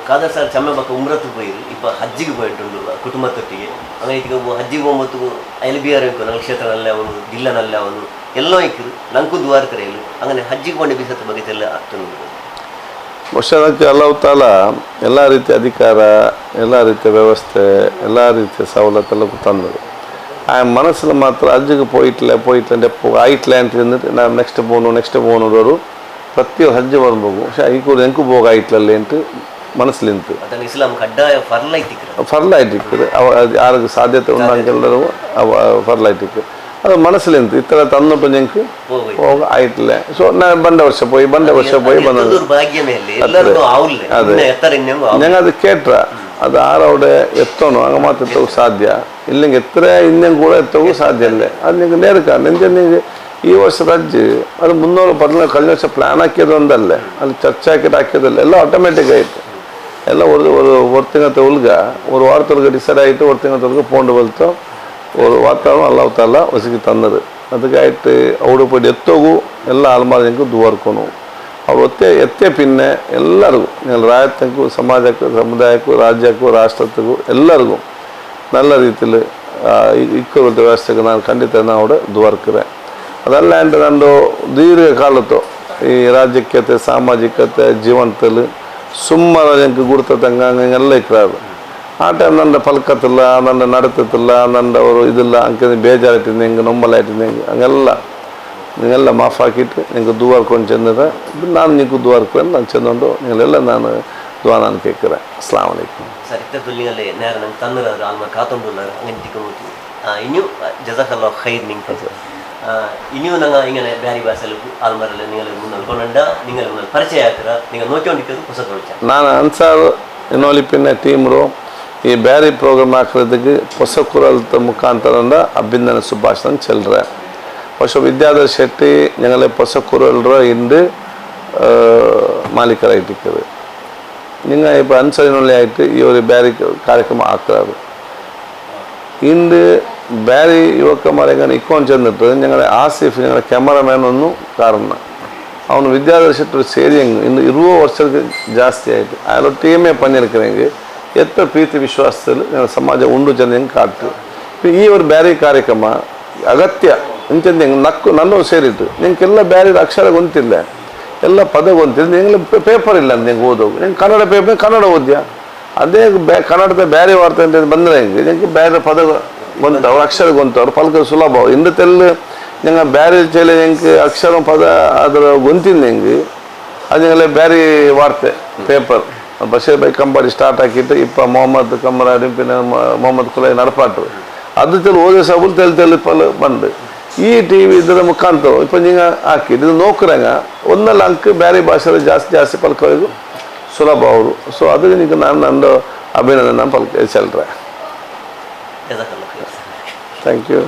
ಕಾದರ್ ಸರ್ ಚಮ್ಮೆ ಬಕ್ಕ ಉಮ್ರತ್ತು പോയി ഇപ്പോ ഹജ്ജിಗೆ പോയിട്ടുള്ള കുടുംബത്തൊട്ടിಗೆ അങ്ങനെ ഹജ്ജിಗೆ പോകുമ്പോൾ അയൽബിയാർ ഞങ്ങൾ ಕ್ಷೇತ್ರ നല്ല ಅವನು ಜಿಲ್ಲಾ നല്ല ಅವನು ಎಲ್ಲೋ ಇಕ್ಕರು ನಂಗೂ ದುವಾರ್ ಕರೆಯಲು അങ്ങനെ ಹಜ್ಜಿಗೆ ಬಂದ ಬಿಸತ್ತ ಬಗ್ಗೆ ಎಲ್ಲ ಆಗ್ತದೆ ವರ್ಷಕ್ಕೆ ಅಲ್ಲಾಹ್ ತಾಲಾ ಎಲ್ಲ ರೀತಿಯ ಅಧಿಕಾರ ಎಲ್ಲ ರೀತಿಯ ವ್ಯವಸ್ಥೆ ಎಲ್ಲ ರೀತಿಯ ಸವಲತ್ತೆಲ್ಲ ತಂದರು ಆ ಮನಸ್ಸಲ್ಲಿ ಮಾತ್ರ ಹಜ್ಜಿಗೆ പോയിട്ടില്ല ആയിട്ടില്ല ಅಂತ ഇരുന്നിട്ട് ನಾನು ನೆಕ್ಸ್ಟ್ പോകണವರು ಪ್ರತಿ ಹಜ್ಜ್ ಬರ್ಬೇಕು പക്ഷേ ಈ ಕೂಡ ಎಂಕು ಹೋಗಾಯಿಟ್ಲಲ್ಲಿ ಅಂತ ಮನಸ್ಸಲ್ಲಿ ನಿಂತು ಇಸ್ಲಾಂ ಕಡ್ಡಾಯ ಫರ್ಲಾಯ್ತಿಕ್ಕದು ಯಾರಿಗೆ ಸಾಧ್ಯತೆ ಉಂಟೆಲ್ಲರೂ ಫರ್ಲಾಯ್ತಿಕ್ಕದು ಅದು ಮನಸ್ಸಲ್ಲಿ ನಿಂತು ಈ ಥರ ತಂದೊಟ್ಟು ഞങ്ങൾക്ക് ಹೋಗ ಆಯ್ತಿಲ್ಲ ಸೊ ನಾನು ಬಂದ ವರ್ಷ പോയി ಬಂದ ഞങ്ങൾ ಅದು ಕೇಟ್ರ ಅದು ಆರവിടെ ಎತ್ತೋಣ ಹಂಗೆ ಮಾತ್ರ ಎತ್ತೋಕೆ ಸಾಧ್ಯ ಇಲ್ಲಿಂಗೆ ಎತ್ತರ ಇನ್ನೇನು ಕೂಡ ಎತ್ತೋಕೆ ಸಾಧ್ಯ ಇಲ್ಲ ಅದು ನಿಂಗೆ ನೇರಕ ನಿಂಗೆ ಈ ವರ್ಷದ ಹಜ್ಜು ಅದು 314 ಕಳೆದ ವರ್ಷ ಪ್ಲಾನ್ ಹಾಕಿದ್ದು ಒಂದಲ್ಲೇ ಅಲ್ಲಿ ಚರ್ಚೆ ಹಾಕಿದ್ದಲ್ಲ ಎಲ್ಲ ಆಟೋಮೆಟಿಕ್ ಆಯಿತು ಎಲ್ಲ ஒரு ತಿಂಗಳ ಉಲ್ಗ ஒரு வாரத்தொருக்க டிசைட் ஆகிட்டு ஒரு ತಿಂಗಳ போண்டு ಬಲ್ತು ஒரு ವಾತಾವರಣ ಅಲ್ಲಾಹ್ ತಾಲಾ ಹೊಸಗಿ ತಂದರು ಅದಕ್ಕಾಯ್ತು ಅವರು போய் ಎತ್ತೋಗು ಎಲ್ಲ ಆಲ್ಮಾರ್ ഞങ്ങൾക്ക് ದುವಾರ್ಕೊನು ಅವ್ರು ಎತ್ತೆ ಪಿನ್ನೆ ಎಲ್ಲರಿಗೂ ഞങ്ങൾ ರಾಜ್ಯಕ್ಕೂ ಸಮಾಜಕ್ಕೂ ಸಮುದಾಯಕ್ಕೂ ರಾಜ್ಯಕ್ಕೂ ರಾಷ್ಟ್ರಕ್ಕೂ ಎಲ್ಲರಿಗೂ നല്ല ರೀತಿಯಲ್ಲಿ ಇಕ್ಕುವಂಥ ವ್ಯವಸ್ಥೆಗೆ ನಾನು ಖಂಡಿತ ನಾವು ದುವಾರ್ಕರೆ ಅದಲ್ಲ ಅಂದರೆ ನಂದು ದೀರ್ಘಕಾಲತ್ತು ಈ ರಾಜಕೀಯತೆ ಸಾಮಾಜಿಕತೆ ಜೀವನದಲ್ಲಿ ಸುಮ್ಮನೆ ഞങ്ങൾക്ക് ಗುರುತಂಗೆ ಹಂಗೆಲ್ಲ ಇಕ್ರಾರು ಆ ಟೈಮ್ ನನ್ನ ಪಲ್ಕತ್ತಿಲ್ಲ, ನನ್ನ ನಡತತ್ತಿಲ್ಲ, ನನ್ನ ಅವರು ಇದಿಲ್ಲ ಅಂಕೆ ಬೇಜಾರಾಯ್ತಿದ್ದೆ ಹಿಂಗೆ ನೊಮ್ಮಲಾಯ್ತಿದ್ದೆ ಹಿಂಗೆ ಹಂಗೆಲ್ಲ ನೀವೆಲ್ಲ ಮಾಫ್ ಹಾಕಿಟ್ಟು ನಿಂಗೆ ದುವಾರ್ಕೊಂಡು ಚೆಂದದ ನಾನು ನಿಂಗೂ ದುವಾರ್ಕೊಂಡು ನಾನು ಚೆಂದು ನೀವೆಲ್ಲ ನಾನು ದುವಾ ನಾನು ಕೇಳ್ಕರೆ. ಅಸ್ಲಾಮ್ ವಲೈಕುಮ್. ಸರ್ ಇತ್ತಲ್ಲಿ ನೇರ ನಂಗೆ ತಂದ್ರೆ ಆಲ್ಮ ಕಾತೊಂಡುಲ್ಲ ಹಂಗೆ ತಿಕ್ಕೊಂಡು ಇನ್ನೂ ಜಜಾಕಲ್ಲ ಖೈರ್ ನಿಂಗೆ ಇನ್ನೂ ನಂಗೆ ಹಿಂಗೆ ಬ್ಯಾರಿ ಭಾಷೆಯಲ್ಲಿ ಆಲ್ಮರಲ್ಲಿ ನೀವು ಮುನ್ನಲ್ಕೊಂಡ ನಿಂಗೆ ಮುನ್ನ ಪರಿಚಯ ಆಗ್ತಾರ ನೀವು ನೋಡ್ಕೊಂಡಿದ್ದು ಹೊಸ ತೋರ್ಚ ನಾನು ಅನ್ಸಾರ್ ಇನ್ನೊಲಿಪಿನ ಟೀಮ್ರು ಈ ಬ್ಯಾರಿ ಪ್ರೋಗ್ರಾಮ್ ಹಾಕೋದಕ್ಕೆ ಹೊಸ ಕುರಲ್ತ ಮುಖಾಂತರ ಅಭಿನಂದನೆ ಸುಭಾಷಣ ಚೆಲ್ರೆ ಹೊಸ ವಿದ್ಯಾಧರ್ ಶೆಟ್ಟಿ ഞങ്ങളെ ಹೊಸ ಕುರಲ್ರ ಇಂದು ಮಾಲೀಕರಾಗಿಟ್ಟಿಕ್ಕದು നിങ്ങൾ ഇപ്പോൾ അൻസറിനുള്ളിലായിട്ട് ഈ ഒരു ബാരി കാര്യക്രമം ആക്കാറ് ഇന്ന് ബാരി യുവക്കന്മാരെ ഇങ്ങനെ ഇക്കോൺ ചെന്നിട്ട് ഞങ്ങളുടെ ആസിഫ് ഞങ്ങളുടെ ക്യാമറമാൻ ഒന്നും കാരണം ಅವನು ವಿದ್ಯಾದರ್ಶಿಟ್ಟು ಸೇರಿ ಇನ್ನು 20 ವರ್ಷಕ್ಕೆ ಜಾಸ್ತಿ ಆಯಿತು ಅಲ್ಲ ಟೀಮೇ ಪನ್ನಿರ್ಕರೆಂಗೆ ಎತ್ತ ಪ್ರೀತಿ ವಿಶ್ವಾಸದಲ್ಲಿ ನನ್ನ ಸಮಾಜ ಉಂಡು ಜನ ಹೆಂಗೆ ಕಾಡ್ತು ಈ ಒಂದು ಬ್ಯಾರಿ ಕಾರ್ಯಕ್ರಮ ಅಗತ್ಯ ಇಂಥದ್ದು ಹೆಂಗೆ ನಕ್ಕು ನನ್ನೂ ಸೇರಿಟ್ಟು ನಿಂಗೆಲ್ಲ ಬ್ಯಾರಿ ಅಕ್ಷರ ಗೊಂತಿಲ್ಲ ಎಲ್ಲ ಪದ ಗೊಂತಿಲ್ಲ ನಿಂಗೆ ಪೇಪರ್ ಇಲ್ಲ ಅಂತ ನಿಂಗೆ ಓದೋದು ನಿಂಗೆ ಕನ್ನಡ ಪೇಪರ್ ಕನ್ನಡ ಓದ್ಯಾ ಅದೇ ಕನ್ನಡದ ಬ್ಯಾರಿ ವಾರ್ತೆ ಅಂತ ಬಂದರೆ ಹೆಂಗೆ ನಿಂಗೆ ಬ್ಯಾರೆ ಪದ ಗೊಂತ ಅವ್ರು ಅಕ್ಷರ ಗೊಂತ ಅವ್ರು ಪಲ್ಕ ಸುಲಭ ಇಂದು ತೆಲ್ಲು ഞങ്ങൾ ಬ್ಯಾರಿ ಚೇಲೆ ಹೆಂಗೆ ಅಕ್ಷರ ಪದ ಅದರ ಗೊಂತಿನ ಹೆಂಗೆ ಅದು ഞങ്ങളെ ಬ್ಯಾರಿ ವಾರ್ತೆ ಪೇಪರ್ ಬಶೀರ್ ಬೈ ಕಂಬಾಡಿ ಸ್ಟಾರ್ಟ್ ಹಾಕಿಟ್ಟು ಇಪ್ಪ ಮೊಹಮ್ಮದ್ ಕಮ್ಮರಾಡಿ ಪಿನ್ನ ಮೊಹಮ್ಮದ್ ಕುಲೈ ನಡಪಾಟ್ರು ಅದು ತೆಲು ಓದೇ ಸಬುಲ್ ತೆಲು ಪಲ್ ಬಂದು ಈ ಟಿ ವಿ ಇದರ ಮುಖಾಂತರ ಇಪ್ಪ ನೀವು ಹಾಕಿ ಇದು ನೋಕ್ರಂಗ ಒಂದಲ್ಲ ಅಂಕ ಬ್ಯಾರಿ ಭಾಷೆಯಲ್ಲಿ ಜಾಸ್ತಿ ಪಲ್ಕೋದು ಸುಲಭ ಅವರು ಸೊ ಅದಕ್ಕೆ ನೀವು ನಾನು ನಂದು ಅಭಿನಂದನೆ ಪಲ್ಕ ಚೆಲ್ರೆ. ಜಜಾಕಲ್ಲ ಖೈರ್. Thank you.